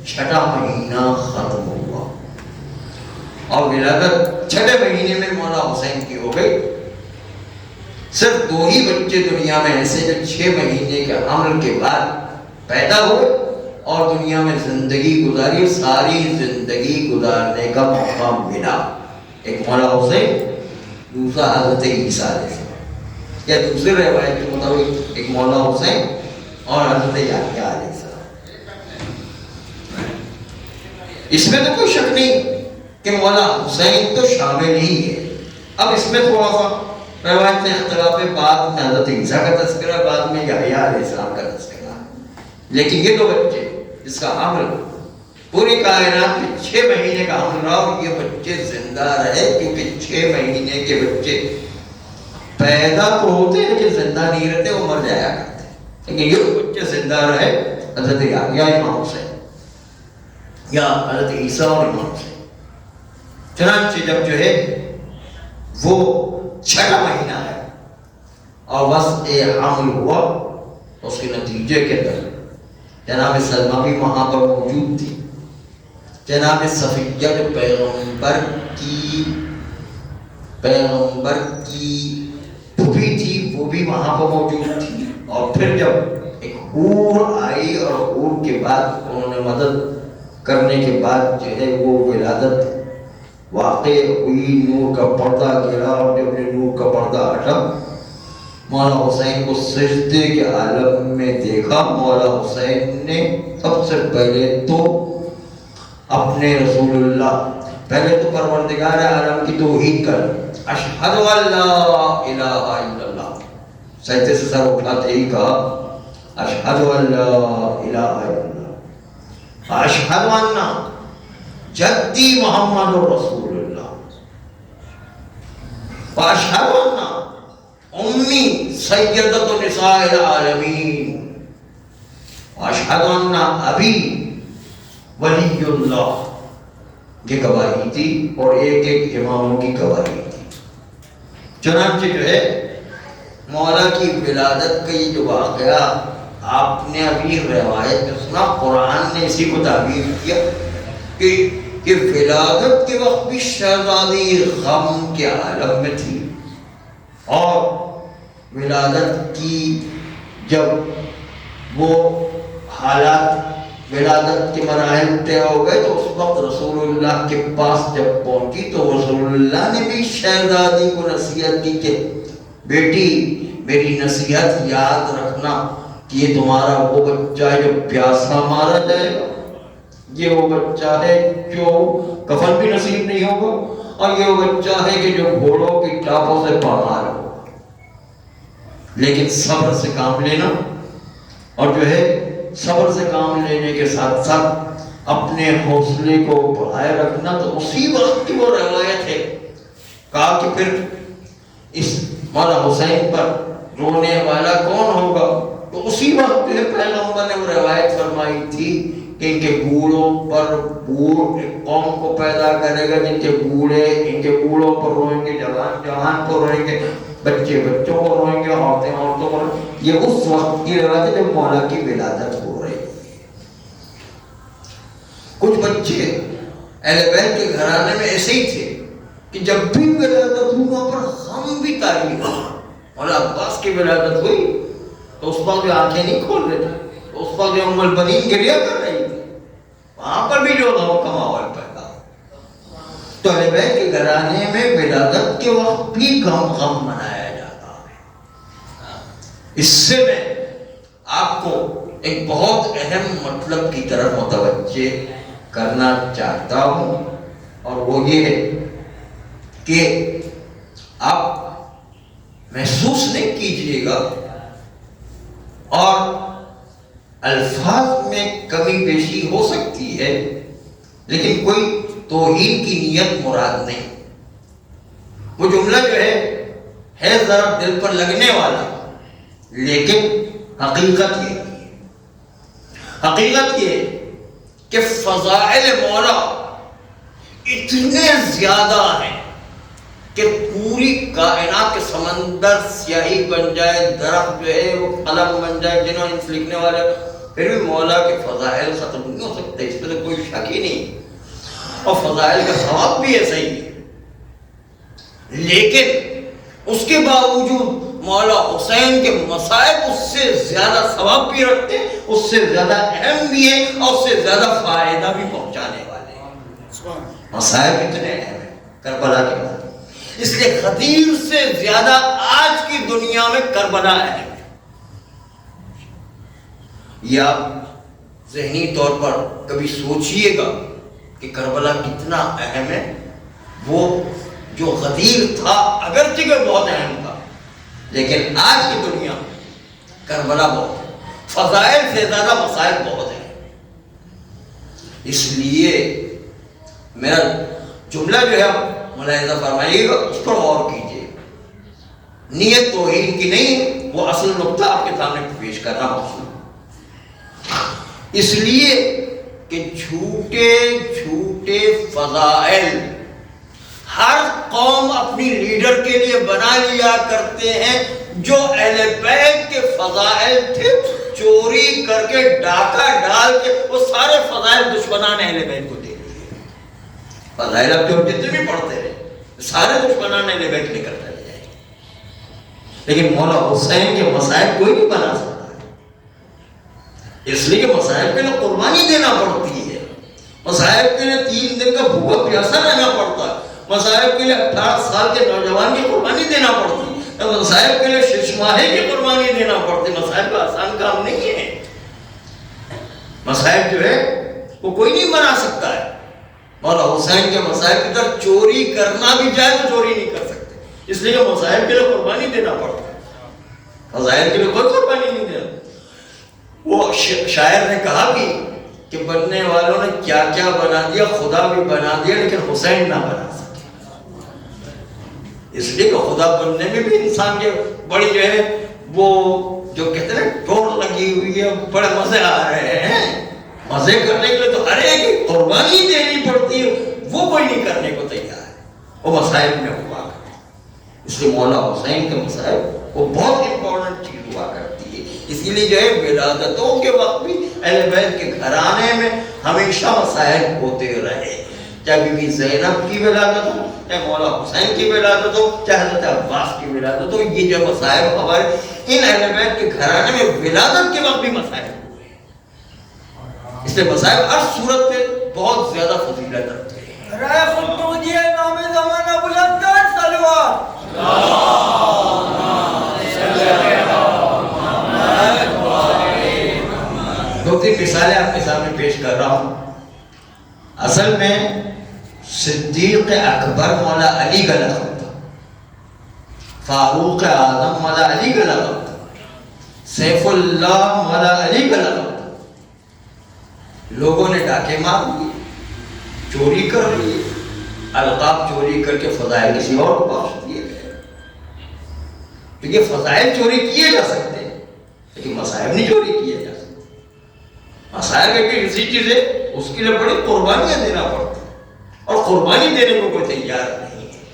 چھٹا مہینہ ختم ہوا اور ولادت چھٹے مہینے میں مولا حسین کی ہو گئی. صرف صرف 2 ہی بچے دنیا میں ایسے جو 6 مہینے کے حمل کے بعد پیدا ہوئے اور دنیا میں زندگی گزاری، ساری زندگی گزارنے کا موقع ملا. ایک مولا حسین، دوسرا حضرت عیسیٰ علیہ السلام. یا دوسری روایت کے مطابق ایک مولا حسین اور حضرت یحییٰ علیہ السلام. اس میں تو کوئی شک نہیں کہ مولا حسین تو شامل ہی ہے. اب اس میں تھوڑا سا روایت سے اختلاف ہے، بعد میں حضرت عیسیٰ کا تذکرہ، بعد میں یحییٰ علیہ السلام کا تذکرہ. لیکن یہ 2 بچے جس کا حمل پوری کائنات میں 6 مہینے کا حمل رہا، اور یہ بچے زندہ رہے، کیونکہ 6 مہینے کے بچے پیدا تو ہوتے لیکن زندہ نہیں رہتے، وہ مر جایا کرتے. لیکن یہ 2 بچے زندہ رہے، حضرت یحییٰ امام حسین یا حضرت عیسیٰ اور امام حسین. چنانچہ جب جو ہے وہ 6واں مہینہ ہے اور وسط حمل ہوا، اس کے نتیجے کے اندر جناب سلمہ بھی وہاں پر موجود تھی. جناب صفیہ جو پیغمبر کی پھوپھی تھی، وہ بھی وہاں پر موجود تھی. اور پھر جب ایک حور آئی اور حور کے بعد انہوں نے مدد کرنے کے بعد جو ہے وہ ولادت واقع ہوئی، نور کا پردہ گرا، اور جب نور کا پردہ ہٹا مولا حسین کو سجدے کے عالم میں دیکھا. مولا حسین نے سب سے پہلے تو اپنے رسول اللہ، پہلے تو پروردگار عالم کی توحید کر، اشہد ان لا الہ الا اللہ، سجدے سے سر اٹھاتے ہی کہا اشہد ان لا الہ الا اللہ، اشہد ان جدی محمد رسول اللہ، واشہد ان امی سیدۃ نساء العالمین، واشہد ان ابی ولی اللہ. یہ گواہی تھی اور ایک اماموں کی گواہی تھی. چنانچہ جو ہے مولا کی ولادت کا یہ جو واقعہ آپ نے ابھی روایت میں سنا، قرآن نے اسی کو تعبیر کیا کہ یہ ولادت کے وقت بھی شہزادی غم کے عالم میں تھی، اور ولادت کی جب وہ حالات ولادت کے مراحل طے ہو گئے تو اس وقت رسول اللہ کے پاس جب پہنچی تو رسول اللہ نے بھی شہزادی کو نصیحت کی کہ بیٹی میری نصیحت یاد رکھنا کہ یہ تمہارا وہ بچہ ہے جو پیاسا مارا جائے گا، یہ وہ بچہ ہے جو کفن بھی نصیب نہیں ہوگا، اور یہ وہ بچہ ہے کہ جو گھوڑوں کی ٹاپوں سے پامال ہوگا. لیکن صبر سے کام لینا، اور جو ہے صبر سے کام لینے کے ساتھ ساتھ اپنے حوصلے کو بڑھائے رکھنا. تو اسی وقت کی وہ روایت ہے، کہا کہ پھر اس مولا حسین پر رونے والا کون ہوگا؟ تو اسی وقت جو ہے پیغمبر نے وہ روایت فرمائی تھی کہ ان کے بوڑھوں پر بوڑھ ایک قوم کو پیدا کرے گا، جن کے بوڑھے ان کے بوڑھوں پر روئیں گے، جوان جوان پر روئیں گے، بچے بچوں کو روئیں گے، عورتیں عورتوں کو روئیں گے. یہ اس وقت کی روایت ہے جب مولا کی ولادت ہو رہی. کچھ بچے اہل بیت کے گھرانے میں ایسے ہی تھے کہ جب بھی ولادت ہوئی وہاں پر غم بھی طاری ہوا. مولا عباس کی ولادت ہوئی تو اس وقت آنکھیں نہیں کھول رہے تھے، تو اس وقت ام البنین گریہ کر رہی تھی، وہاں پر بھی جو غم کا ماحول پیدا. تو اہل بیت کے گھرانے میں ولادت کے وقت بھی غم منایا جاتا ہے. اس سے میں آپ کو ایک بہت اہم مطلب کی طرف متوجہ کرنا چاہتا ہوں، اور وہ یہ ہے کہ آپ محسوس نہیں کیجیے گا، اور الفاظ میں کمی بیشی ہو سکتی ہے لیکن کوئی توہین کی نیت مراد نہیں. وہ جملہ جو ہے ذرا دل پر لگنے والا، لیکن حقیقت یہ کہ فضائل مولا اتنے زیادہ ہیں کہ پوری کائنات کے سمندر سیاہی بن جائے، درخت جو ہے وہ قلم بن جائے، جنہوں نے لکھنے والے، پھر بھی مولا کے فضائل ختم نہیں ہو سکتے، اس میں کوئی شک ہی نہیں. اور فضائل کا ثواب بھی ایسا ہی ہے. لیکن اس کے باوجود مولا حسین کے مصائب اس سے زیادہ ثواب بھی رکھتے ہیں، اس سے زیادہ اہم بھی ہیں اور اس سے زیادہ فائدہ بھی پہنچانے والے ہیں۔ مصائب اتنے اہم ہیں کربلا کے بعد، اس لیے غدیر سے زیادہ آج کی دنیا میں کربلا اہم ہے۔ یہ آپ ذہنی طور پر کبھی سوچئے گا کہ کربلا کتنا اہم ہے۔ وہ جو غدیر تھا اگرچہ کہ بہت اہم تھا، لیکن آج کی دنیا میں کربلا بہت ہے، فضائل سے زیادہ مصائب بہت ہیں۔ اس لیے میرا جملہ جو ہے آپ ملاحظہ فرمائیے گا، اس پر غور کیجیے۔ نیت توہین کی نہیں، وہ اصل نقطہ آپ کے سامنے پیش کرنا مقصود، اس لیے کہ جھوٹے جھوٹے فضائل ہر قوم اپنی لیڈر کے لیے بنا لیا کرتے ہیں۔ جو اہل بیت کے فضائل تھے چوری کر کے ڈاکہ ڈال کے وہ سارے فضائل دشمنان اہل بیت کو دے دیے۔ فضائل اب جو جتنے بھی پڑھتے رہے سارے دشمنان اہل بیت لے کر چلے جائیں، لیکن مولا حسین کے مصائب کوئی نہیں بنا سکتا، اس لیے کہ مصائب کے لیے قربانی دینا پڑتی ہے، مصائب کے لیے 3 دن کا بھوکا پیاسا رہنا پڑتا ہے، مصائب کے لیے 18 سال کے نوجوان کی قربانی دینا پڑتی ہے، مصائب کے لیے 6 ماہی کی قربانی دینا پڑتی ہے۔ مصائب کا آسان کام نہیں ہے، مصائب جو ہے وہ کوئی نہیں بنا سکتا ہے۔ مولا حسین کے مصائب کی طرف چوری کرنا بھی جائے تو چوری نہیں کر سکتے، اس لیے کہ مصائب کے لیے قربانی دینا پڑتا ہے، فضائل کے لیے کوئی قربانی نہیں دینا۔ وہ شاعر نے کہا بھی کہ بننے والوں نے کیا کیا بنا دیا، خدا بھی بنا دیا لیکن حسین نہ بنا سکے، اس لیے کہ خدا بننے میں بھی انسان کے بڑی جو ہے وہ جو کہتے ہیں ٹوٹ لگی ہوئی ہے، بڑے مزے آ رہے ہیں، مزے کرنے کے لیے تو ہر ایک کی قربانی دینی پڑتی ہے، وہ کوئی نہیں کرنے کو تیار ہے، وہ مصائب میں ہوا کرتے۔ اس لیے مولا حسین کے مصائب وہ بہت امپورٹنٹ چیز ہوا کرتی ہے، اسی لیے جو ہے ولادتوں کے وقت بھی اہل بیت کے گھرانے میں ہمیشہ مصائب ہوتے رہے، چاہے بی بی زینب کی ولادت ہو، چاہے مولا حسین کی ولادت ہو، چاہے حضرت عباس کی ولادت ہو، یہ جو مصائب ہمارے ان اہل بیت کے گھرانے میں ولادت کے وقت بھی مصائب ہوئے، اس لیے مصائب ہر صورت میں بہت زیادہ فضیلت رکھتے ہیں۔ رائے خود مجھے نام زمانہ بلند کر سلوات۔ دو تین مثالیں آپ کے سامنے پیش کر رہا ہوں۔ اصل میں صدیق اکبر مولا علی کا لقب تھا، فاروق اعظم مولا علی کا لقب تھا، سیف اللہ مولا علی کا لقب تھا۔ لوگوں نے ڈاکے مار لیے، چوری کر لیے، القاب چوری کر کے فضائل کسی اور کو بخش دیے گئے، کیونکہ فضائل چوری کیے جا سکتے ہیں لیکن مصائب نہیں چوری کیے جا سکتے۔ مصائب ایک ایسی چیز ہے اس کے لیے بڑی قربانیاں دینا پڑتی ہیں اور قربانی دینے کو کوئی تیار نہیں ہے۔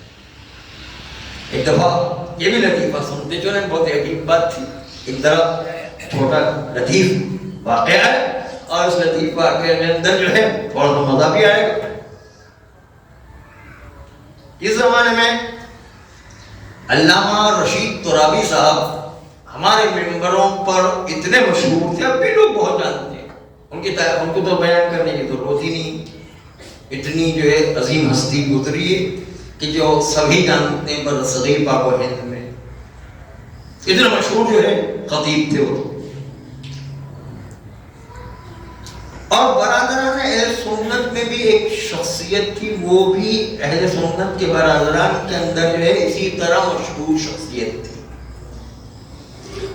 ایک دفعہ یہ بھی لطیفہ سنتے جو ہے، بہت عجیب بات تھی۔ ایک طرح چھوٹا لطیف واقعہ ہے اور اس لطیف واقعے کے اندر جو ہے تھوڑا سا مزہ بھی آئے گا۔ اس زمانے میں علامہ رشید ترابی صاحب ہمارے ممبروں پر اتنے مشہور تھے، اب بھی لوگ بہت جانتے ہیں، ان کو تو بیان کرنے کی ضرورت ہی نہیں، اتنی جو ہے عظیم ہستی گزری ہے کہ جو سبھی جانتے ہیں، برصغیر پاک و ہند میں اتنا مشہور جو ہے خطیب تھے وہ۔ اور برادران اہل سنت میں بھی ایک شخصیت تھی، وہ بھی اہل سنت کے برادران کے اندر جو ہے اسی طرح مشہور شخصیت تھی،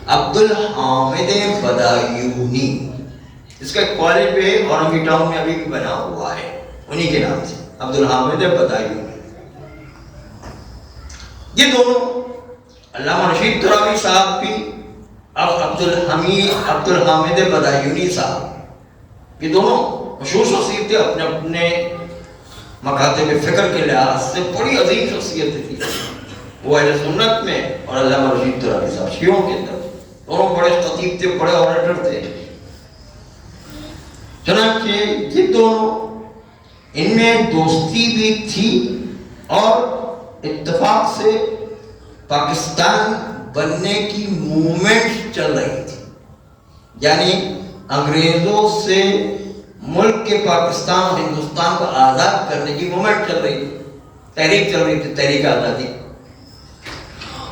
عبدالحامد بدایونی۔ اس کا ایک کالج بھی ہے اورنگی ٹاؤن میں ابھی بھی بنا ہوا ہے انہی کے نام سے، عبدالحامد بدایونی۔ یہ دونوں علامہ رشید ترابی صاحب بھی اور عبدالحامد بدایونی صاحب، یہ دونوں مشہور شخصیت تھے، اپنے اپنے مکاتب فکر کے لحاظ سے بڑی عظیم شخصیت تھی۔ وہ اہل سنت میں اور علامہ رشید ترابی صاحب شیعوں کے اندر دونوں بڑے خطیب تھے، بڑے اوریٹر تھے۔ چنانچہ یہ دونوں، ان میں دوستی بھی تھی اور اتفاق سے پاکستان بننے کی موومنٹ چل رہی تھی، یعنی انگریزوں سے ملک کے پاکستان اور ہندوستان کو آزاد کرنے کی موومنٹ چل رہی تھی، تحریک چل رہی تھی، تحریک آزادی۔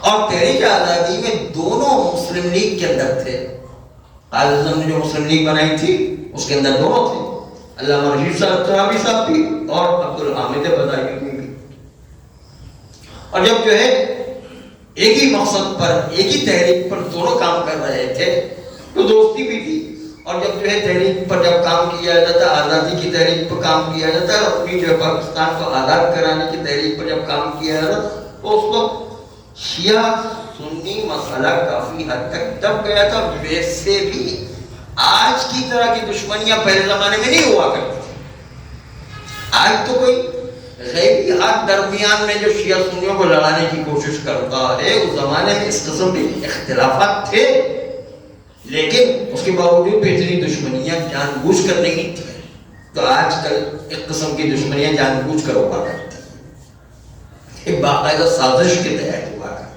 اور تحریک آزادی میں دونوں مسلم لیگ کے اندر تھے، قائد اعظم نے جو مسلم لیگ بنائی تھی اس کے اندر دونوں تھے، علامہ رشید صاحب ترابی صاحب بھی اور عبدالحامد بدائی بھی۔ اور جب جو ہے ایک ہی مقصد پر، ایک ہی تحریک پر دونوں کام کر رہے تھے تو دوستی بھی تھی۔ اور جب جو ہے تحریک پر جب کام کیا جاتا، آزادی کی تحریک پر کام کیا جاتا اور اپنی جو ہے پاکستان کو آزاد کرانے کی تحریک پر جب کام کیا جاتا تو اس وقت شیعہ سنی مسئلہ کافی حد تک دب گیا تھا۔ ویسے بھی آج کی طرح کی دشمنیاں پہلے زمانے میں نہیں ہوا کرتی تھی۔ آج تو کوئی غیبی ہاتھ درمیان میں جو شیعہ سنیوں کو لڑانے کی کوشش کرتا ہے، اس زمانے میں اس قسم کے اختلافات تھے، لیکن اس کے باوجود بھی اتنی دشمنیاں جان بوجھ کر نہیں تھی۔ تو آج کل ایک قسم کی دشمنیاں جان بوجھ کر ہوا کرتی ہیں، ایک باقاعدہ سازش کے تحت ہوا کرتی ہیں۔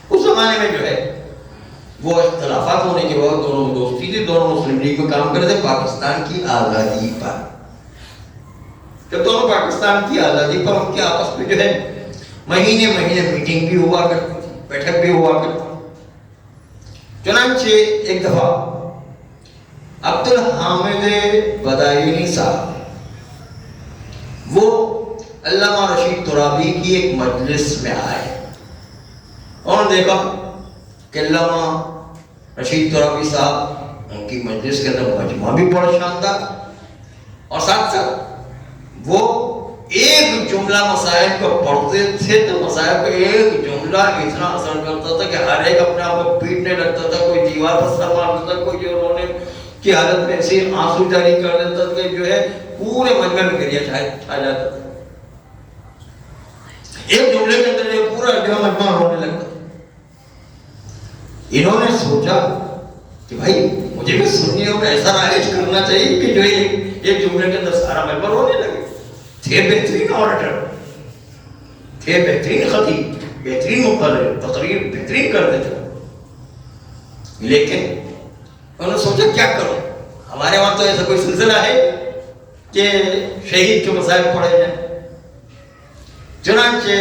اس زمانے میں جو ہے وہ اختلافات ہونے کے بعد دونوں میں دوستی تھی، دونوں مسلم لیگ میں کام کرتے تھے پاکستان کی آزادی پر۔ جب دونوں پاکستان کی آزادی پر ان کے آپس میں جو ہے مہینے مہینے میٹنگ بھی ہوا کرتی تھی، بیٹھک بھی ہوا کرتی تھی۔ چنانچہ ایک دفعہ عبدالحامد بدائینی صاحب وہ علامہ رشید ترابی کی ایک مجلس میں آئے اور دیکھا کہ علامہ رشید ترابی صاحب ان کی مجلس کے اندر مجمع بھی بڑا شاندار، اور ساتھ ساتھ وہ ایک جملہ مسائل کو پڑھتے تھے تو مسائل کو ایک جملہ اتنا اثر کرتا تھا کہ ہر ایک اپنے آپ کو پیٹنے لگتا تھا، کوئی دیوار پر سر مارتا تھا، کوئی جو رونے کی حالت میں ایسے آنسو جاری کر دیتا تھا کہ جو ہے پورے مجمع میں گریہ چھا جاتا تھا۔ ایک جملے کے اندر جو پورا جو مجمع رونے لگتا تھا۔ انہوں نے سوچا کہ بھائی مجھے بھی سنیوں میں ایسا رائج کرنا چاہیے کہ جو ایک جملے کے اندر سارا مجمع رونے لگے۔ تھے بہترین آرٹر، تھے بہترین خطیب، بہترین مقرر، تقریر بہترین کرتے تھے، لیکن انہوں نے سوچا کیا کرو، ہمارے وہاں تو ایسا کوئی سلسلہ ہے کہ شہید کے مسائل پڑھے جائیں۔ چنانچہ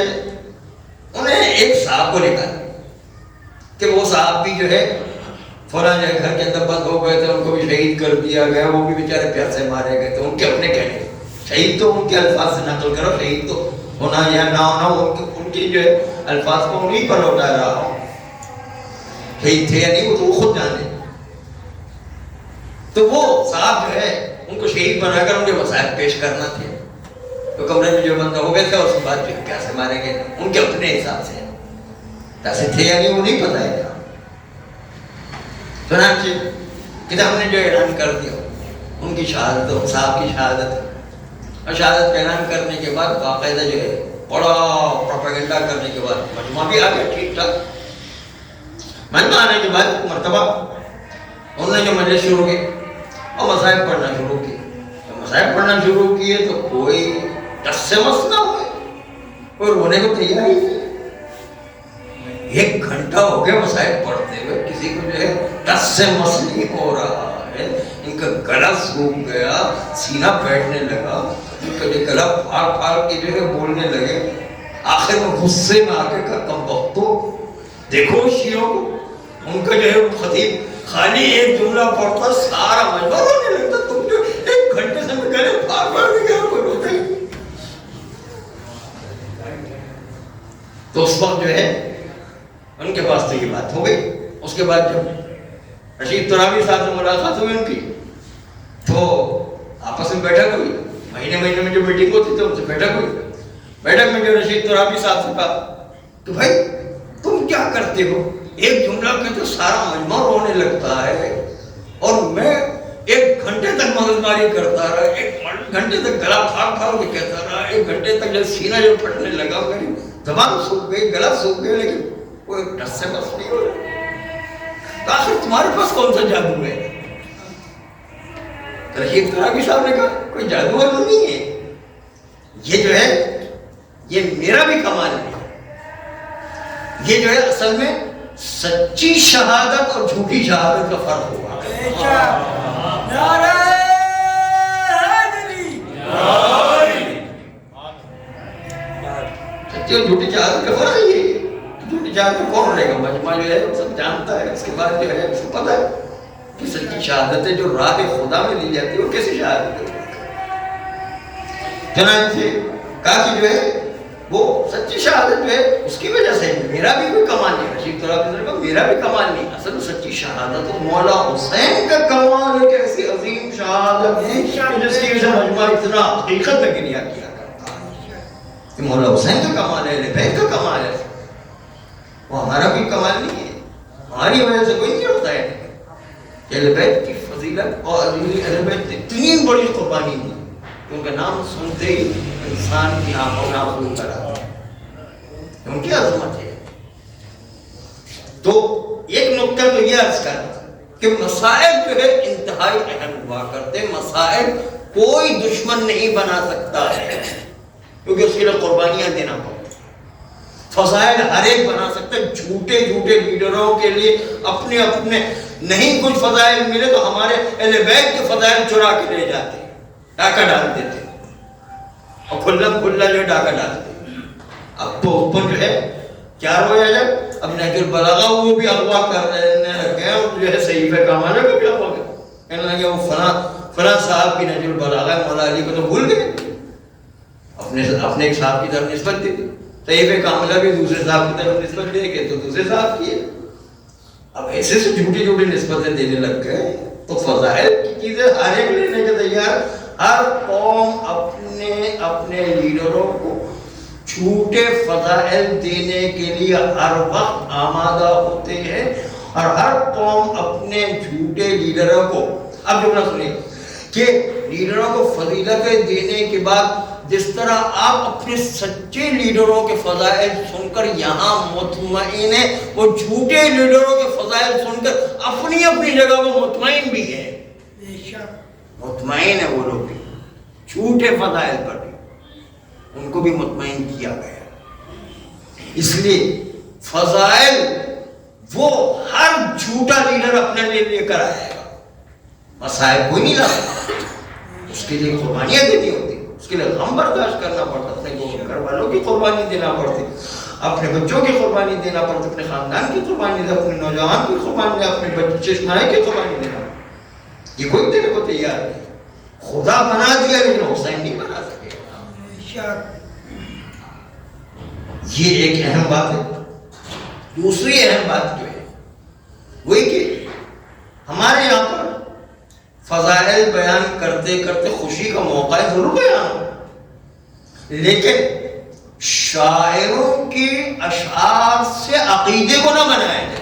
انہیں ایک صاحب کو لکھا کہ وہ صاحب بھی جو ہے فلاں جگہ گھر کے اندر بند ہو گئے تھے، ان کو بھی شہید کر دیا گیا، وہ بھی بیچارے پیاسے مارے گئے تھے۔ ان کے اپنے کہنے، شہید تو ان کے الفاظ سے نقل کرو، شہید تو ہونا یا نہ ہونا ان کی جو ہے الفاظ کو انہیں پر لوٹا رہا ہوں، شہید تھے یا نہیں وہ تو وہ خود جانے۔ تو وہ صاحب جو ہے ان کو شہید بنا کر ان کے وسائل پیش کرنا تھے، تو کمرے میں جو بندہ ہو گئے تھے اس کے بعد جو پیاسے مارے گئے ان کے اپنے حساب سے، پیاسے تھے یا نہیں وہ نہیں پتا ہے۔ چنانچہ کتاب نے جو اعلان کر دیا ان کی شہادت، صاحب کی شہادت، اور شہادت کا اعلان کرنے کے بعد باقاعدہ جو ہے بڑا پروپیگنڈا کرنے کے بعد مجمع بھی آ گیا ٹھیک ٹھاک۔ مجمع آنے کے بعد مرتبہ انہوں نے جو مجلس شروع کی اور مسائل پڑھنا شروع کیے۔ جب مسائل پڑھنا شروع کیے تو کوئی ٹس سے مس نہ ہوئے، کوئی رونے کو تیار ہی نہیں۔ 1 گھنٹہ ہو گیا مسائل پڑھتے ہوئے، کسی کو جو ہے ٹس سے مس نہیں ہو رہا ہے، ان کا گلا سوکھ گیا، سینہ بیٹھنے لگا، ان کا جو گلا پھاڑ پھاڑ کے جو ہے بولنے لگے۔ آخر میں غصے میں آ کے کہا کم بختو، دیکھو شیعوں کو، ان کا جو ہے خطیب خالی ایک جملہ پڑھتا سارا مجمع رونے لگتا، تم جو 1 گھنٹے سے میں گلے پھاڑ پھاڑ کے کیا کوئی روتا ہی۔ تو اس وقت جو ہے ان کے پاس تو یہ بات ہو گئی۔ اس کے بعد جب رشید ترابی صاحب سے ملاقات ہوئی ان کی تو آپس میں بیٹھک ہوئی، مہینے مہینے میں جو میٹنگ ہوتی تھی ان سے بیٹھک ہوئی۔ بیٹھک میں جو رشید ترابی صاحب سے کہا کہ بھائی تم کیا کرتے ہو، ایک جملہ کہ تو سارا مجمع رونے لگتا ہے اور میں 1 گھنٹے تک مغزماری کرتا رہا، 1 گھنٹے تک گلا پھاڑ پھاڑ کے کہتا رہا، 1 گھنٹے تک جب سینہ جو پھٹنے لگا میری زبان سوکھ گئی، گلا سوکھ گیا، لیکن کوئی ٹس سے بس نہیں ہو رہا۔ تو آخر تمہارے پاس کون سا جادو ہے؟ رشید ترابی صاحب نے کہا کوئی جادو والو نہیں ہے، یہ جو ہے یہ میرا بھی کمال ہے، یہ جو ہے اصل میں سچی شہادت اور جھوٹی شہادت کا فرق ہوا. نعرہ حیدری. سچی اور جھوٹی شہادت کا فرق ہے. جھوٹی شہادت کون رہے گا؟ مجمع جو ہے سب جانتا ہے. اس کے بعد جو ہے اس کو پتا ہے کہ سچی شہادتیں جو راہ خدا میں لی جاتی ہے وہ کیسی شہادت ہے. چنانچہ کہا کہ جو ہے وہ سچی شہادت جو ہے اس کی وجہ سے میرا بھی کوئی کمال نہیں. رشید طلبہ کا میرا بھی کمال نہیں. اصل سچی شہادت تو مولا حسین کا کمال ہے. ایسی عظیم شہادت ہے جس کی وجہ سے مجمع اتنا حقیقت میں گنیا کیا کرتا ہے کہ مولا حسین کا کمال ہے, اہل بیت کا کمال ہے. وہ ہمارا بھی کمال نہیں ہے. ہماری وجہ سے کوئی نہیں ہوتا ہے. اہل بیت کی فضیلت اور اہل بیت نے اتنی بڑی قربانی دی کہ ان کا نام سنتے ہی انسان کی آنکھوں میں آنسو اتر آتا ہے. ان کی عظمت ہے. تو ایک نکتہ تو یہ عرض کر کہ مسائل جو ہے انتہائی اہم ہوا کرتے. مسائل کوئی دشمن نہیں بنا سکتا ہے کیونکہ اس کے لیے قربانیاں دینا پڑتی. فضائل ہر ایک بنا سکتے. جھوٹے جھوٹے لیڈروں کے لیے اپنے اپنے نہیں کچھ فضائل ملے تو ہمارے اہل بیت کے فضائل چرا کے لے جاتے, ڈاکہ ڈال دیتے اور کھلا کھلا جو ہے ڈاکہ ڈالتے. اب تو اوپر جو ہے کیا ہوا جب اب نہج البلاغہ وہ بھی اغوا کرنے لگے اور جو ہے صحیفہ کاملہ کو بھی اغوا کہنے لگے وہ فلاں صاحب کی نہج البلاغہ مولا علی کو تو بھول گئے. اپنے ایک صاحب کی طرف نسبت دے دی. صحیفہ کاملہ بھی دوسرے صاحب کی طرف نسبت دے کے تو دوسرے صاحب کی ہے. اب ایسے سے جھوٹی جھوٹی نسبتیں دینے لگ گئے تو فضائل کی چیزیں ہر ایک لینے کے تیار. ہر قوم اپنے اپنے لیڈروں کو جھوٹے فضائل دینے کے لیے ہر وقت آمادہ ہوتے ہیں اور ہر قوم اپنے جھوٹے لیڈروں کو, اب جملہ سنیے, کہ لیڈروں کو فضیلتیں دینے کے بعد جس طرح آپ اپنے سچے لیڈروں کے فضائل سن کر یہاں مطمئن ہیں, وہ جھوٹے لیڈروں کے فضائل سن کر اپنی اپنی جگہ وہ مطمئن بھی ہے. مطمئن ہے وہ لوگ بھی جھوٹے فضائل پر بھی, ان کو بھی مطمئن کیا گیا. اس لیے فضائل وہ ہر جھوٹا لیڈر اپنے لیے لے کر آئے گا. مسائل کوئی نہیں لاتا, اس کے لیے قربانیاں دینی ہوتی, اس کے لیے غم برداشت کرنا پڑتا, اپنے گھر والوں کی قربانی دینا پڑتی, اپنے بچوں کی قربانی دینا پڑتی, اپنے خاندان کی قربانی دینا, اپنے نوجوان کی قربانی دینا, اپنے بچے کی قربانی دینا. یہ کوئی دینے کو تیار نہیں. خدا بنا دیا لیکن حسین نہیں بنا سکے. یہ ایک اہم بات ہے. دوسری اہم بات جو ہے وہی کہ ہمارے یہاں پر فضائل بیان کرتے کرتے خوشی کا موقع ضرور بیان ہو, لیکن شاعروں کے اشعار سے عقیدے کو نہ بنایا جائے,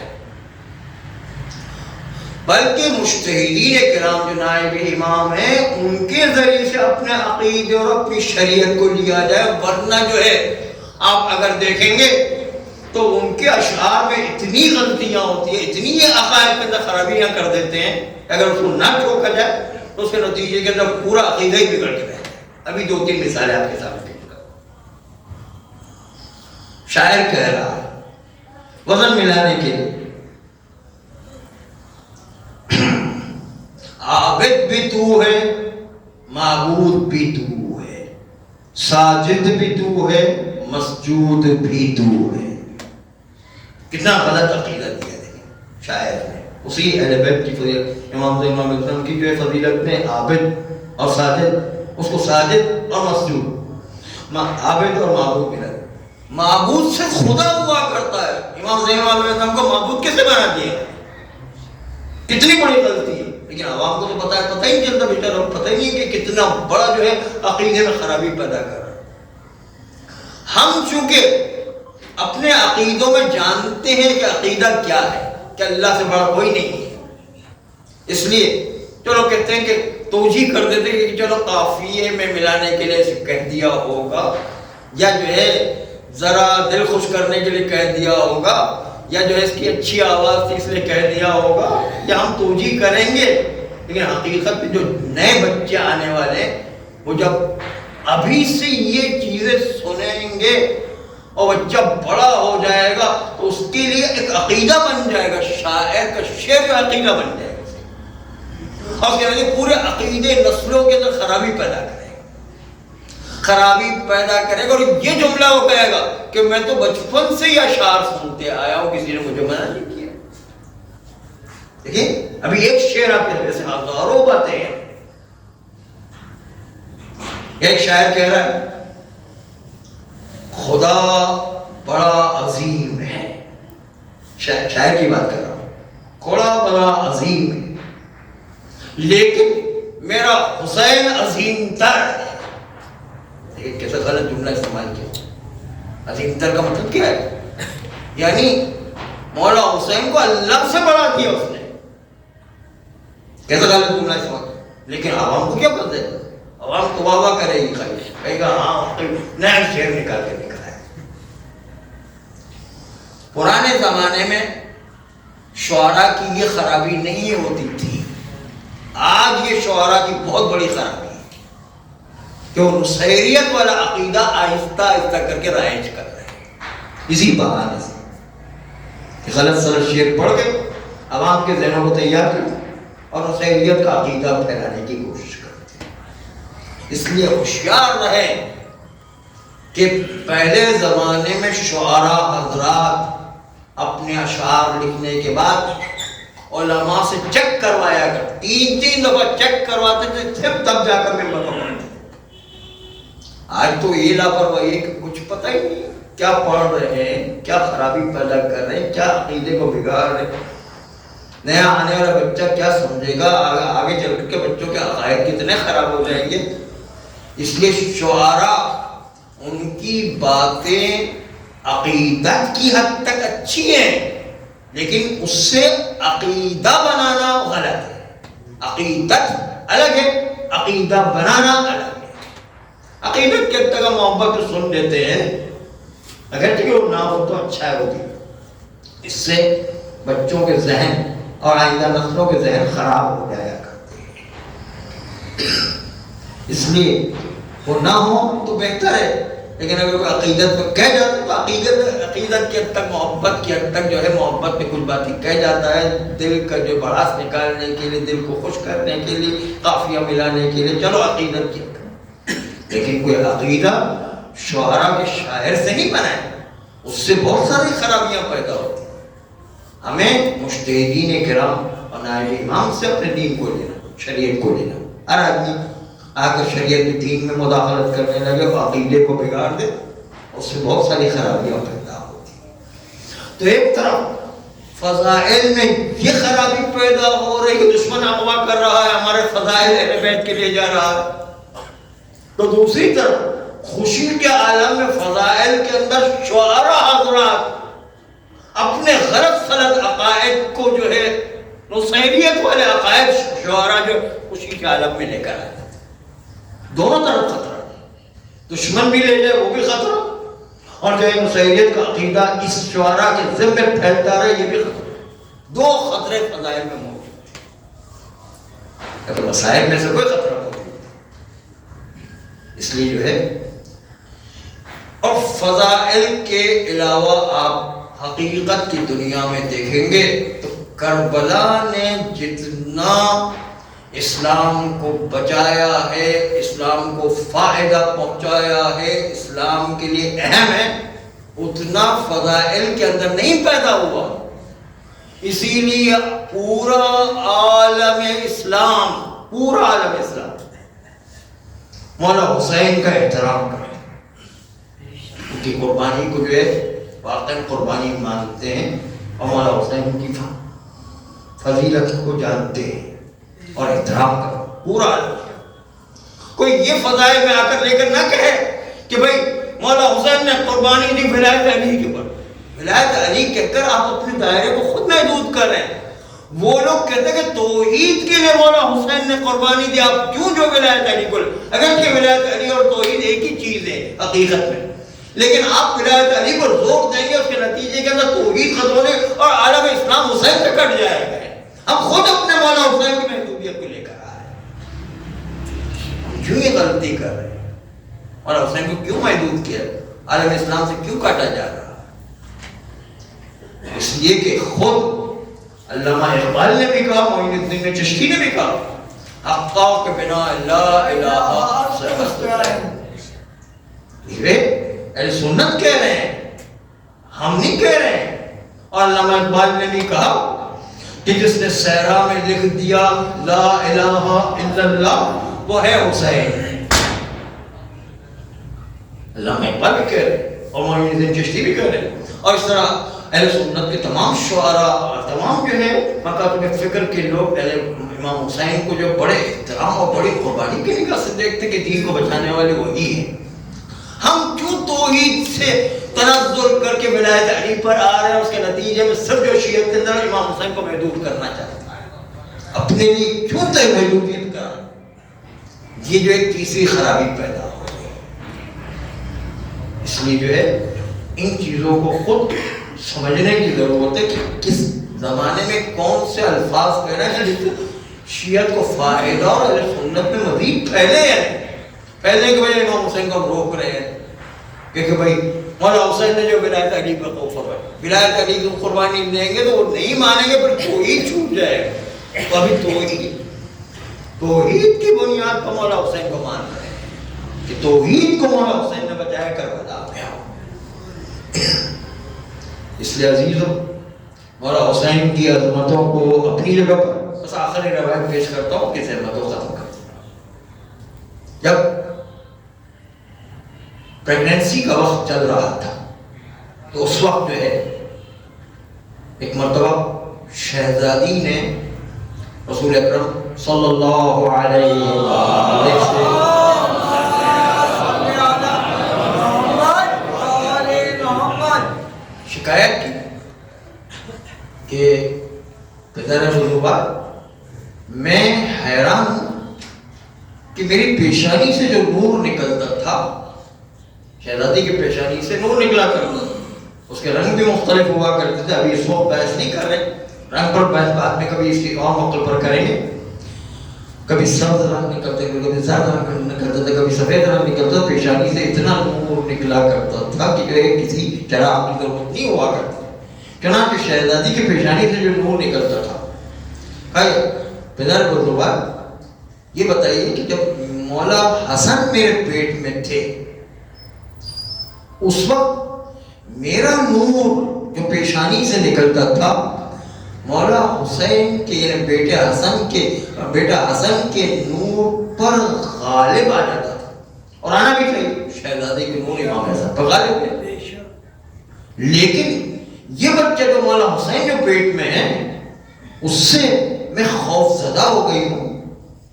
بلکہ مجتہدین کرام جو نائب امام ہیں ان کے ذریعے سے اپنے عقیدے اور اپنی شریعت کو لیا جائے. ورنہ جو ہے آپ اگر دیکھیں گے تو ان کے اشعار میں اتنی غلطیاں ہوتی ہیں, اتنی یہ عقائد کے اندر خرابیاں کر دیتے ہیں, اگر اس کو نہ ٹھوکا جائے تو اس کے نتیجے کے اندر پورا عقیدہ ہی بگڑ کے رہے. ابھی 2-3 مثالیں آپ کے سامنے دوں گا. شاعر کہہ رہا ہے وزن ملانے کے لیے, عابد بھی تو ہے, معبود بھی تو ہے, ساجد بھی تو ہے, مسجود بھی تو ہے. کتنا غلط عقیدہ دیا ہے شاعر نے. اسی اہل بیت کی فضیلت امام زین العابدین کی جو ہے فضیلت میں عابد اور ساجد, اس کو ساجد اور مسجود, عابد اور معبود ملا. معبود سے خدا ہوا کرتا ہے. امام زین العابدین کو معبود کیسے بنا دیا؟ کتنی بڑی غلطی ہے. لیکن عوام کو تو پتہ ہی نہیں چلتا, بیچارہ پتہ ہی نہیں کہ کتنا بڑا جو ہے عقیدے میں خرابی پیدا کر رہا ہے. ہم چونکہ اپنے عقیدوں میں جانتے ہیں کہ عقیدہ کیا ہے, کہ اللہ سے بڑا کوئی نہیں ہے, اس لیے چلو کہتے ہیں کہ توجیہ کر دیتے ہیں کہ چلو قافیے میں ملانے کے لیے کہہ دیا ہوگا, یا جو ہے ذرا دل خوش کرنے کے لیے کہہ دیا ہوگا, یا جو ہے اس کی اچھی آواز تھی اس لیے کہہ دیا ہوگا, یا ہم توجیہ کریں گے. لیکن حقیقت میں جو نئے بچے آنے والے وہ جب ابھی سے یہ چیزیں سنیں گے اور بچہ بڑا ہو جائے گا تو اس کے لیے ایک عقیدہ بن جائے گا، شاعر کا شعر جو عقیدہ بن جائے گا، اور کیا ہے پورے عقیدے نسلوں کے اندر خرابی پیدا کرے گا، خرابی پیدا کرے گا. اور یہ جملہ وہ کہے گا کہ میں تو بچپن سے ہی اشعار سنتے آیا ہوں، کسی نے مجھے منع نہیں کیا. دیکھیں ابھی ایک شعر آپ کے جیسے ہزاروں باتیں ہیں. ایک شاعر کہہ رہا ہے خدا بڑا عظیم ہے، شاعر کی بات کر رہا ہوں، خدا بڑا عظیم ہے لیکن میرا حسین عظیم تر ہے. دیکھیں کیسا غلط جملہ استعمال کیا. عظیم تر کا مطلب کیا ہے؟ یعنی مولا حسین کو اللہ سے بڑا کیا اس نے. کیسا غلط جملہ استعمال کیا. لیکن عوام کو کیا پتہ ہے؟ عوام تو واہ واہ کرے گی، کہے گا ہاں نیا شعر نکال کے نکلا ہے. پرانے زمانے میں شعراء کی یہ خرابی نہیں ہوتی تھی. آج یہ شعراء کی بہت بڑی خرابی ہے کہ وہ نصیریت والا عقیدہ آہستہ آہستہ کر کے رائج کر رہے ہیں اسی بہانے سے کہ غلط سلط شعر پڑھ کے عوام کے ذہنوں کو تیار کرتے اور نصیریت کا عقیدہ پھیلانے کی کوشش کرتے. اس لیے ہوشیار رہیں کہ پہلے زمانے میں شعراء حضرات اپنے اشعار لکھنے کے بعد علماء سے چیک کروایا کر، 3 دفعہ چیک کرواتے تھے تب جا کر ممبر پر پڑھتے. آج تو یہ لاپرواہی ہے کہ کچھ پتہ ہی نہیں کیا پڑھ رہے ہیں، کیا خرابی پیدا کر رہے ہیں، کیا عقیدے کو بگاڑ رہے ہیں. نیا آنے والا بچہ کیا سمجھے گا، آگے چل کر کے بچوں کے عقائد کتنے خراب ہو جائیں گے. اس لیے شعراء ان کی باتیں عقیدت کی حد تک اچھی ہیں لیکن اس سے عقیدہ بنانا غلط ہے. عقیدت الگ ہے، عقیدہ بنانا الگ ہے. عقیدت کے حد تک محبت سن لیتے ہیں، اگر کہ وہ نہ ہو تو اچھا ہے ہوتی. اس سے بچوں کے ذہن اور آئندہ نسلوں کے ذہن خراب ہو جایا کرتے ہیں. اس لیے وہ نہ ہو تو بہتر ہے. لیکن اگر کوئی عقیدت میں کہہ جاتا ہے تو عقیدت کی حد تک، محبت کی حد تک جو ہے محبت میں کچھ باتیں کہہ جاتا ہے، دل کا جو بڑاس نکالنے کے لیے، دل کو خوش کرنے کے لیے، قافیہ ملانے کے لیے، چلو عقیدت کی حد تک. لیکن کوئی عقیدہ شعراء کے شاعر سے نہیں بنا ہے، اس سے بہت ساری خرابیاں پیدا ہوتی ہیں. ہمیں مجتہدین کرام اور نائب امام سے اپنے دین کو لینا، شریعت کو لینا. ہر آدمی آ کر شریعت دین میں مداخلت کرنے لگے اور عقیدے کو بگاڑ دے، اس سے بہت ساری خرابیاں پیدا ہوتی ہیں. تو ایک طرف فضائل میں یہ خرابی پیدا ہو رہی ہے، دشمن اغوا کر رہا ہے، ہمارے فضائل اہل بیت کے لے جا رہا ہے. تو دوسری طرف خوشی کے عالم میں فضائل کے اندر شعراء حضرات اپنے غلط سلط عقائد کو جو ہے نصیریت والے عقائد شعراء جو خوشی کے عالم میں لے کر آئے. دونوں طرف خطرہ، دشمن بھی لے جائے وہ بھی خطرہ، اور جو نصیریت کا عقیدہ اس شعراء کے ذمہ پھیلتا رہے یہ بھی خطرہ. دو خطرے فضائل میں موجود ہیں. تو مسائل میں سے کوئی خطرہ موجود ہے. اس لیے جو ہے، اور فضائل کے علاوہ آپ حقیقت کی دنیا میں دیکھیں گے تو کربلا نے جتنا اسلام کو بچایا ہے، اسلام کو فائدہ پہنچایا ہے، اسلام کے لیے اہم ہے، اتنا فضائل کے اندر نہیں پیدا ہوا. اسی لیے پورا عالم اسلام مولا حسین کا احترام کرے، ان کی قربانی کو جو ہے واقعی قربانی مانتے ہیں، اور مولا حسین کی فضیلت کو جانتے ہیں اور احترام کرو. پورا کوئی یہ فضائل میں آ کر لے کر نہ کہے کہ بھائی مولا حسین نے قربانی دی ولایت علی کے اوپر. ولایت علی کہہ کر آپ اپنے دائرے کو خود محدود کر رہے ہیں. وہ لوگ کہتے ہیں کہ توحید کے لیے مولا حسین نے قربانی دی، آپ کیوں جو ولایت علی کو، اگر کہ ولایت علی اور توحید ایک ہی چیز ہے حقیقت میں، لیکن آپ ولایت علی پر زور دیں گے، اس کے نتیجے کے اندر توحید ختم ہونے اور عالم اسلام حسین سے کٹ جائے گا. ہم خود اپنے مولا حسین کی محدودیت کو لے کر آ رہے ہیں. ہم کیوں یہ غلطی کر رہے ہیں؟ مولا حسین کو کیوں محدود کیا؟ عالم اسلام سے کیوں کاٹا جا رہا ہے؟ اس لیے کہ خود علامہ اقبال نے بھی کہا، معین الدین چشتی نے بھی کہا، حقا کے بنا لا الہ اہل سنت کہہ رہے ہیں، ہم نہیں کہہ رہے ہیں۔ اور علامہ اقبال نے بھی کہا کہ جس نے صحرا میں لکھ دیا لا الہ الا اللہ وہ ہے حسین۔ علامہ اقبال بھی کہہ رہے ہیں اور معین الدین چشتی بھی کہہ رہے ہیں، اور اس طرح اہل سنت کے تمام شعراء اور تمام جو ہے مکاتب فکر کے لوگ امام حسین کو جو بڑے احترام اور بڑی قربانی کی نگاہ سے دیکھتے کہ دین کو بچانے والے وہی ہیں۔ ہم کیوں توحید سے تنزل کر کے ولایت علی پر آ رہے ہیں؟ اس کے نتیجے میں سب جو شیعت کے اندر امام حسین کو محدود کرنا چاہتا ہے، اپنے لیے کیوں تک محدودیت کرنا؟ یہ جو ایک تیسری خرابی پیدا ہو گئی۔ اس لیے جو ہے ان چیزوں کو خود سمجھنے کی ضرورت ہے کہ کس زمانے میں کون سے الفاظ کہہ رہے ہیں جس سے شیعت کو فائدہ اور اہل سنت میں مزید پھیلے ہیں۔ پہلے کہ بھائی امام حسین کو ہم روک رہے ہیں کہ بھائی مولا حسین نے جو ولایت علی پر ولایت علی کی قربانی دیں گے تو وہ نہیں مانیں گے، پر توحید چھوٹ جائے گا۔ تو ابھی توحید کی بنیاد پر مولا حسین کو مان رہے ہیں کہ توحید کو مولا حسین نے بچایا کربلا میں۔ اس لیے عزیزوں، مولا حسین کی عظمتوں کو اپنی جگہ پر بس آخری روایت پیش کرتا ہوں کہ احمدوں ختم کرتا ہوں۔ جب پریگنینسی کا وقت چل رہا تھا تو اس وقت جو ہے ایک مرتبہ شہزادی نے رسول اکرم صلی اللہ علیہ وسلم سے شکایت کی کہ پدر بزرگوار، میں حیران ہوں کہ میری پیشانی سے جو نور نکلتا تھا، شہزادی کی پیشانی سے نور نکلا کرتا تھا، اس کے رنگ بھی مختلف ہوا کرتے تھے۔ ابھی اس وقت بحث نہیں کر رہے، رنگ پر بحث بعد میں کبھی اس کی اور موقع پر کریں گے۔ کبھی سبز رنگ نکلتے تھے، کبھی زیادہ رنگ نکلتے تھے، کبھی سفید رنگ نکلتا، پیشانی سے اتنا نور نکلا کرتا تھا کہ جو ہے کسی چراغ کی ضرورت نہیں ہوا کرتی۔ چنانچہ شہزادی کی پیشانی سے جو نور نکلتا تھا، پدر بزرگوار یہ بتائیے کہ جب مولا حسن میرے پیٹ میں تھے اس وقت میرا نور جو پیشانی سے نکلتا تھا مولا حسین کے یعنی بیٹا حسن کے نور پر غالب آ جاتا تھا، اور آنا بھی چاہیے، شہزادی کے نور امام حسن پر غالب ہے۔ لیکن یہ بچہ جو مولا حسین جو پیٹ میں ہے اس سے میں خوف زدہ ہو گئی ہوں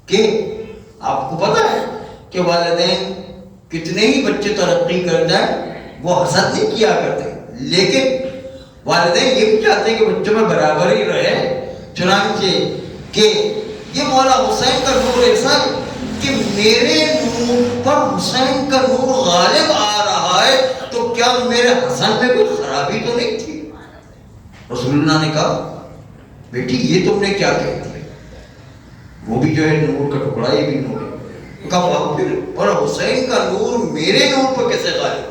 کہ آپ کو پتا ہے کہ والدین کتنے ہی بچے ترقی کر جائیں وہ حسد نہیں کیا کرتے، لیکن والدین یہ بھی چاہتے ہیں کہ بچوں میں برابر ہی رہے۔ چنانچہ کہ یہ مولا حسین کا نور ایسا ہے کہ میرے نور پر حسین کا نور غالب آ رہا ہے، تو کیا میرے حسن میں کوئی خرابی تو نہیں تھی؟ رسول اللہ نے کہا بیٹی یہ تم نے کیا کہہ دیا، وہ بھی جو ہے نور کا ٹکڑا، یہ بھی نور ہے۔ کہا پھر اور حسین کا نور میرے نور پر کیسے غالب؟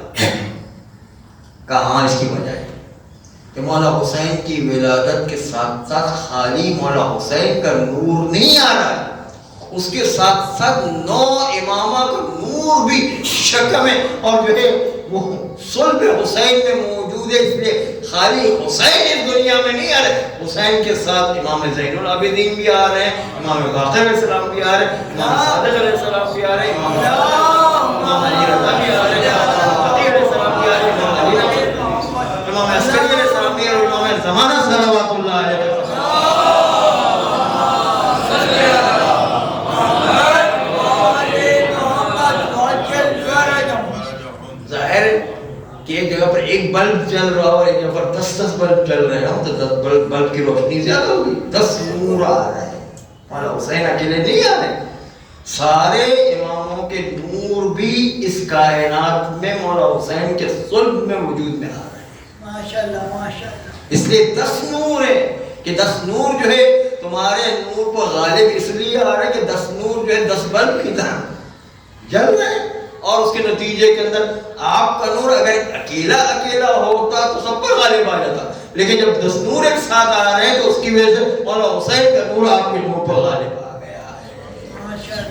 کہا ہاں اس کی وجہ ہے کہ مولا حسین کی ولادت کے ساتھ ساتھ خالی مولا حسین کا نور نہیں آ رہا ہے، اس کے ساتھ ساتھ 9 امامہ کا نور بھی شکم میں اور جو ہے وہ صلب حسین میں موجود ہے۔ اس لیے خالی حسین اس دنیا میں نہیں آ رہے، حسین کے ساتھ امام زین العابدین بھی آ رہے ہیں، امام باقر علیہ السلام بھی آ رہے ہیں، امام صادق علیہ السلام بھی آ رہے ہیں، امام علی رضا بھی آ رہے ہیں، امام فقیہ علیہ السلام بھی آ رہے ہیں، امام علی رضا، امام عسکری علیہ السلام بھی آ رہے ہیں، امام زمانہ صلوات اللہ علیہ وسلم۔ کہ ایک جگہ پر ایک بلب چل رہا اور ایک جگہ پر 10 بلب چل رہے ہیں، تو 10 بلب کی روشنی زیادہ ہوگی، 10 نور آ رہے ہیں۔ مولا حسین اکیلے نہیں آ رہے، سارے اماموں کے نور بھی اس کائنات میں مولا حسین کے صلب میں وجود میں آ رہے ہیں۔ ماشاءاللہ ماشاءاللہ۔ اس لیے 10 نور ہے کہ 10 نور جو ہے تمہارے نور پر غالب اس لیے آ رہے ہیں کہ 10 نور جو ہے 10 بلب کی طرح جل رہے ہیں، اور اس کے نتیجے کے اندر آپ کا نور اگر اکیلا ہوتا تو سب پر غالب آ جاتا، لیکن جب 10 نور ایک ساتھ آ رہے ہیں تو اس کی وجہ سے مولا حسین کا نور آپ کے منہ پر غالب آ گیا ہے۔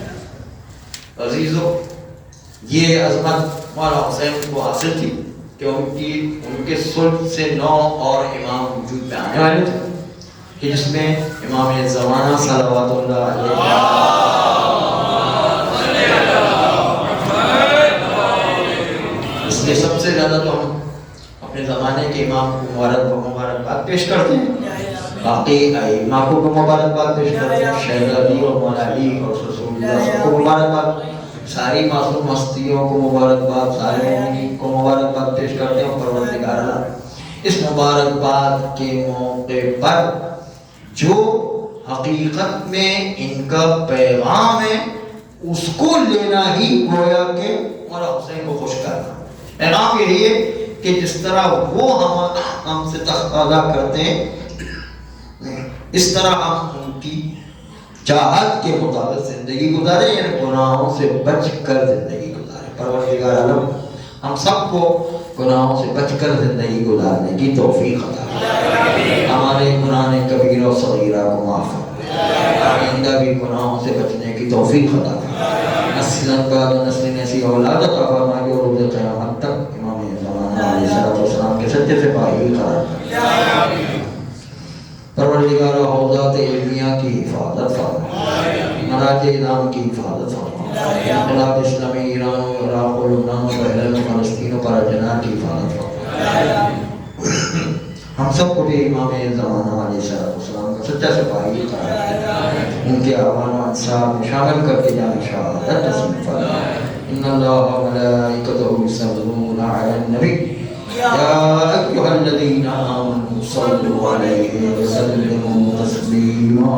عزیزو، یہ عظمت مولا حسین کو حاصل تھی کہ ان کے صلب سے 9 اور امام وجود میں آنے والے تھے، کہ جس میں امام زمانہ صلوات اللہ علیہ اس لیے سب سے زیادہ تو ہم اپنے زمانے کے امام کو مبارکباد پیش کرتے ہیں، باقی ائمہ کو مبارکباد پیش کرتے ہیں، شہزادی اور مولا علی اور رسول اللہ سب کو مبارکباد، ساری معصوم ہستیوں کو مبارکباد، سارے مومنین کو مبارکباد پیش کرتے ہیں۔ پروردگار اللہ اس مبارکباد کے موقع پر جو حقیقت میں ان کا پیغام ہے اس کو لینا ہی گویا کہ مولا حسین کو خوش کرنا۔ پیغام یہ ہے کہ جس طرح وہ ہم سے تقاضا کرتے ہیں اس طرح ہم ان کی چاہت کے مطابق زندگی گزارے، یعنی گناہوں سے بچ کر زندگی گزارے۔ پروردگار عالم ہم سب کو گناہوں سے بچ کر زندگی گزارنے کی توفیق عطا فرمائے، ہمارے گناہ کبیرہ و صغیرہ کو معاف فرمائے، آئندہ بھی گناہوں سے بچنے کی توفیق عطا فرمائے، نسل بعد نسل ایسی اولاد عطا فرمائے جو روز قیامت تک امام زمانہ علیہ السلام کے سچے سپاہی قرار پائے۔ پروردگار حوضات علمیہ کی حفاظت فرمائے، مراجع اعظام کی حفاظت فرمائے، انقلاب اسلامی ایران و عراق و لبنان و بحرین و فلسطین و پراجنار کی حفاظت فرمائے۔ ہم سب کو بھی امام زمانہ علیہ السلام کا سچا سپاہی قرار دے، ان کے اعوان و انصار میں شامل کر کے جان شہادت نصیب فرمائے۔ ان اللہ و ملائکتہ یصلون علی النبی یا ایھا الذین آمنوا صلوا علیہ وسلموا تسلیما۔